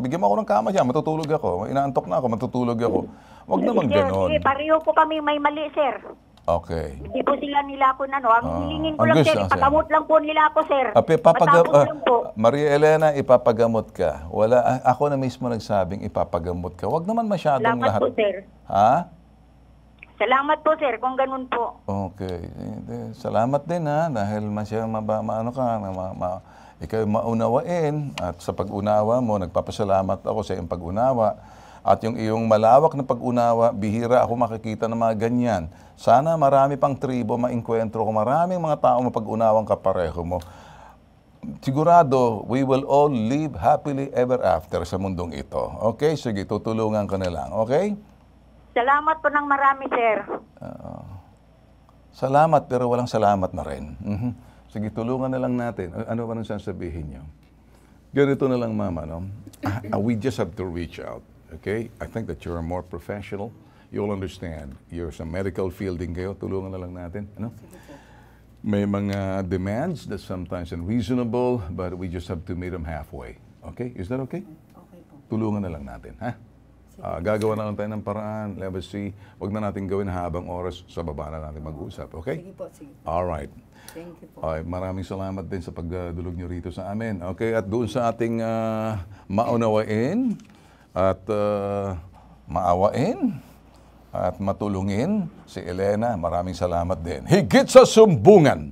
Bigyan mo ako ng kama dyan, matutulog ako. Inaantok na ako, matutulog ako. Huwag naman ganon. Sige, pareho po kami may mali, sir. Okay. Hindi po sila nila ako Ang hilingin ko lang, sir, ipagamot lang po nila ako, sir. Matapos lang po. Maria Elena, ipapagamot ka. Ako na mismo nagsabing ipapagamot ka. Huwag naman masyadong Salamat lahat. po, sir. Ha? Salamat po, sir, kung ganun po. Okay. Salamat din ha, dahil ikaw maunawain at sa pag-unawa mo, nagpapasalamat ako sa iyong pag-unawa. At yung iyong malawak na pag-unawa, bihira ako makikita ng mga ganyan. Sana marami pang tribo maengkwentro ko, maraming mga tao mapag-unawang kapareho mo. Sigurado, we will all live happily ever after sa mundong ito. Okay? Sige, tutulungan ka na lang. Okay? Salamat po ng marami, sir. Salamat, pero walang salamat na rin. Sige, tulungan na lang natin. Ano ba nang sasabihin niyo? Ganito na lang, mama, no? We just have to reach out. Okay? I think that you're more professional. You'll understand. You're sa medical field din kayo. Tulungan na lang natin. Ano? May mga demands that sometimes unreasonable, but we just have to meet them halfway. Okay? Is that okay? Okay po. Tulungan na lang natin, ha? Gagawa na lang tayo ng paraan. Let's see. Huwag na natin gawin habang oras sa baba na natin mag-usap. Okay? Sige po, sige. All right. Thank you po. Okay, maraming salamat din sa pagdulog nyo rito sa amin. Okay, at doon sa ating maunawain at maawain at matulungin si Elena, maraming salamat din. Higit sa sumbungan,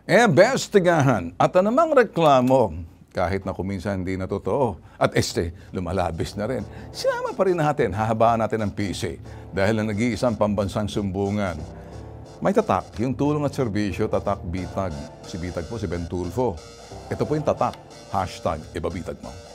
investigahan at anumang reklamo kahit na kuminsan hindi na totoo. At lumalabis na rin. Sinama pa rin natin, hahabaan natin ang PC dahil na nag-iisang pambansang sumbungan. May tatak, yung tulong at serbisyo, tatak Bitag. Si Bitag po, si Ben Tulfo. Ito po yung tatak, #ibabitag mo.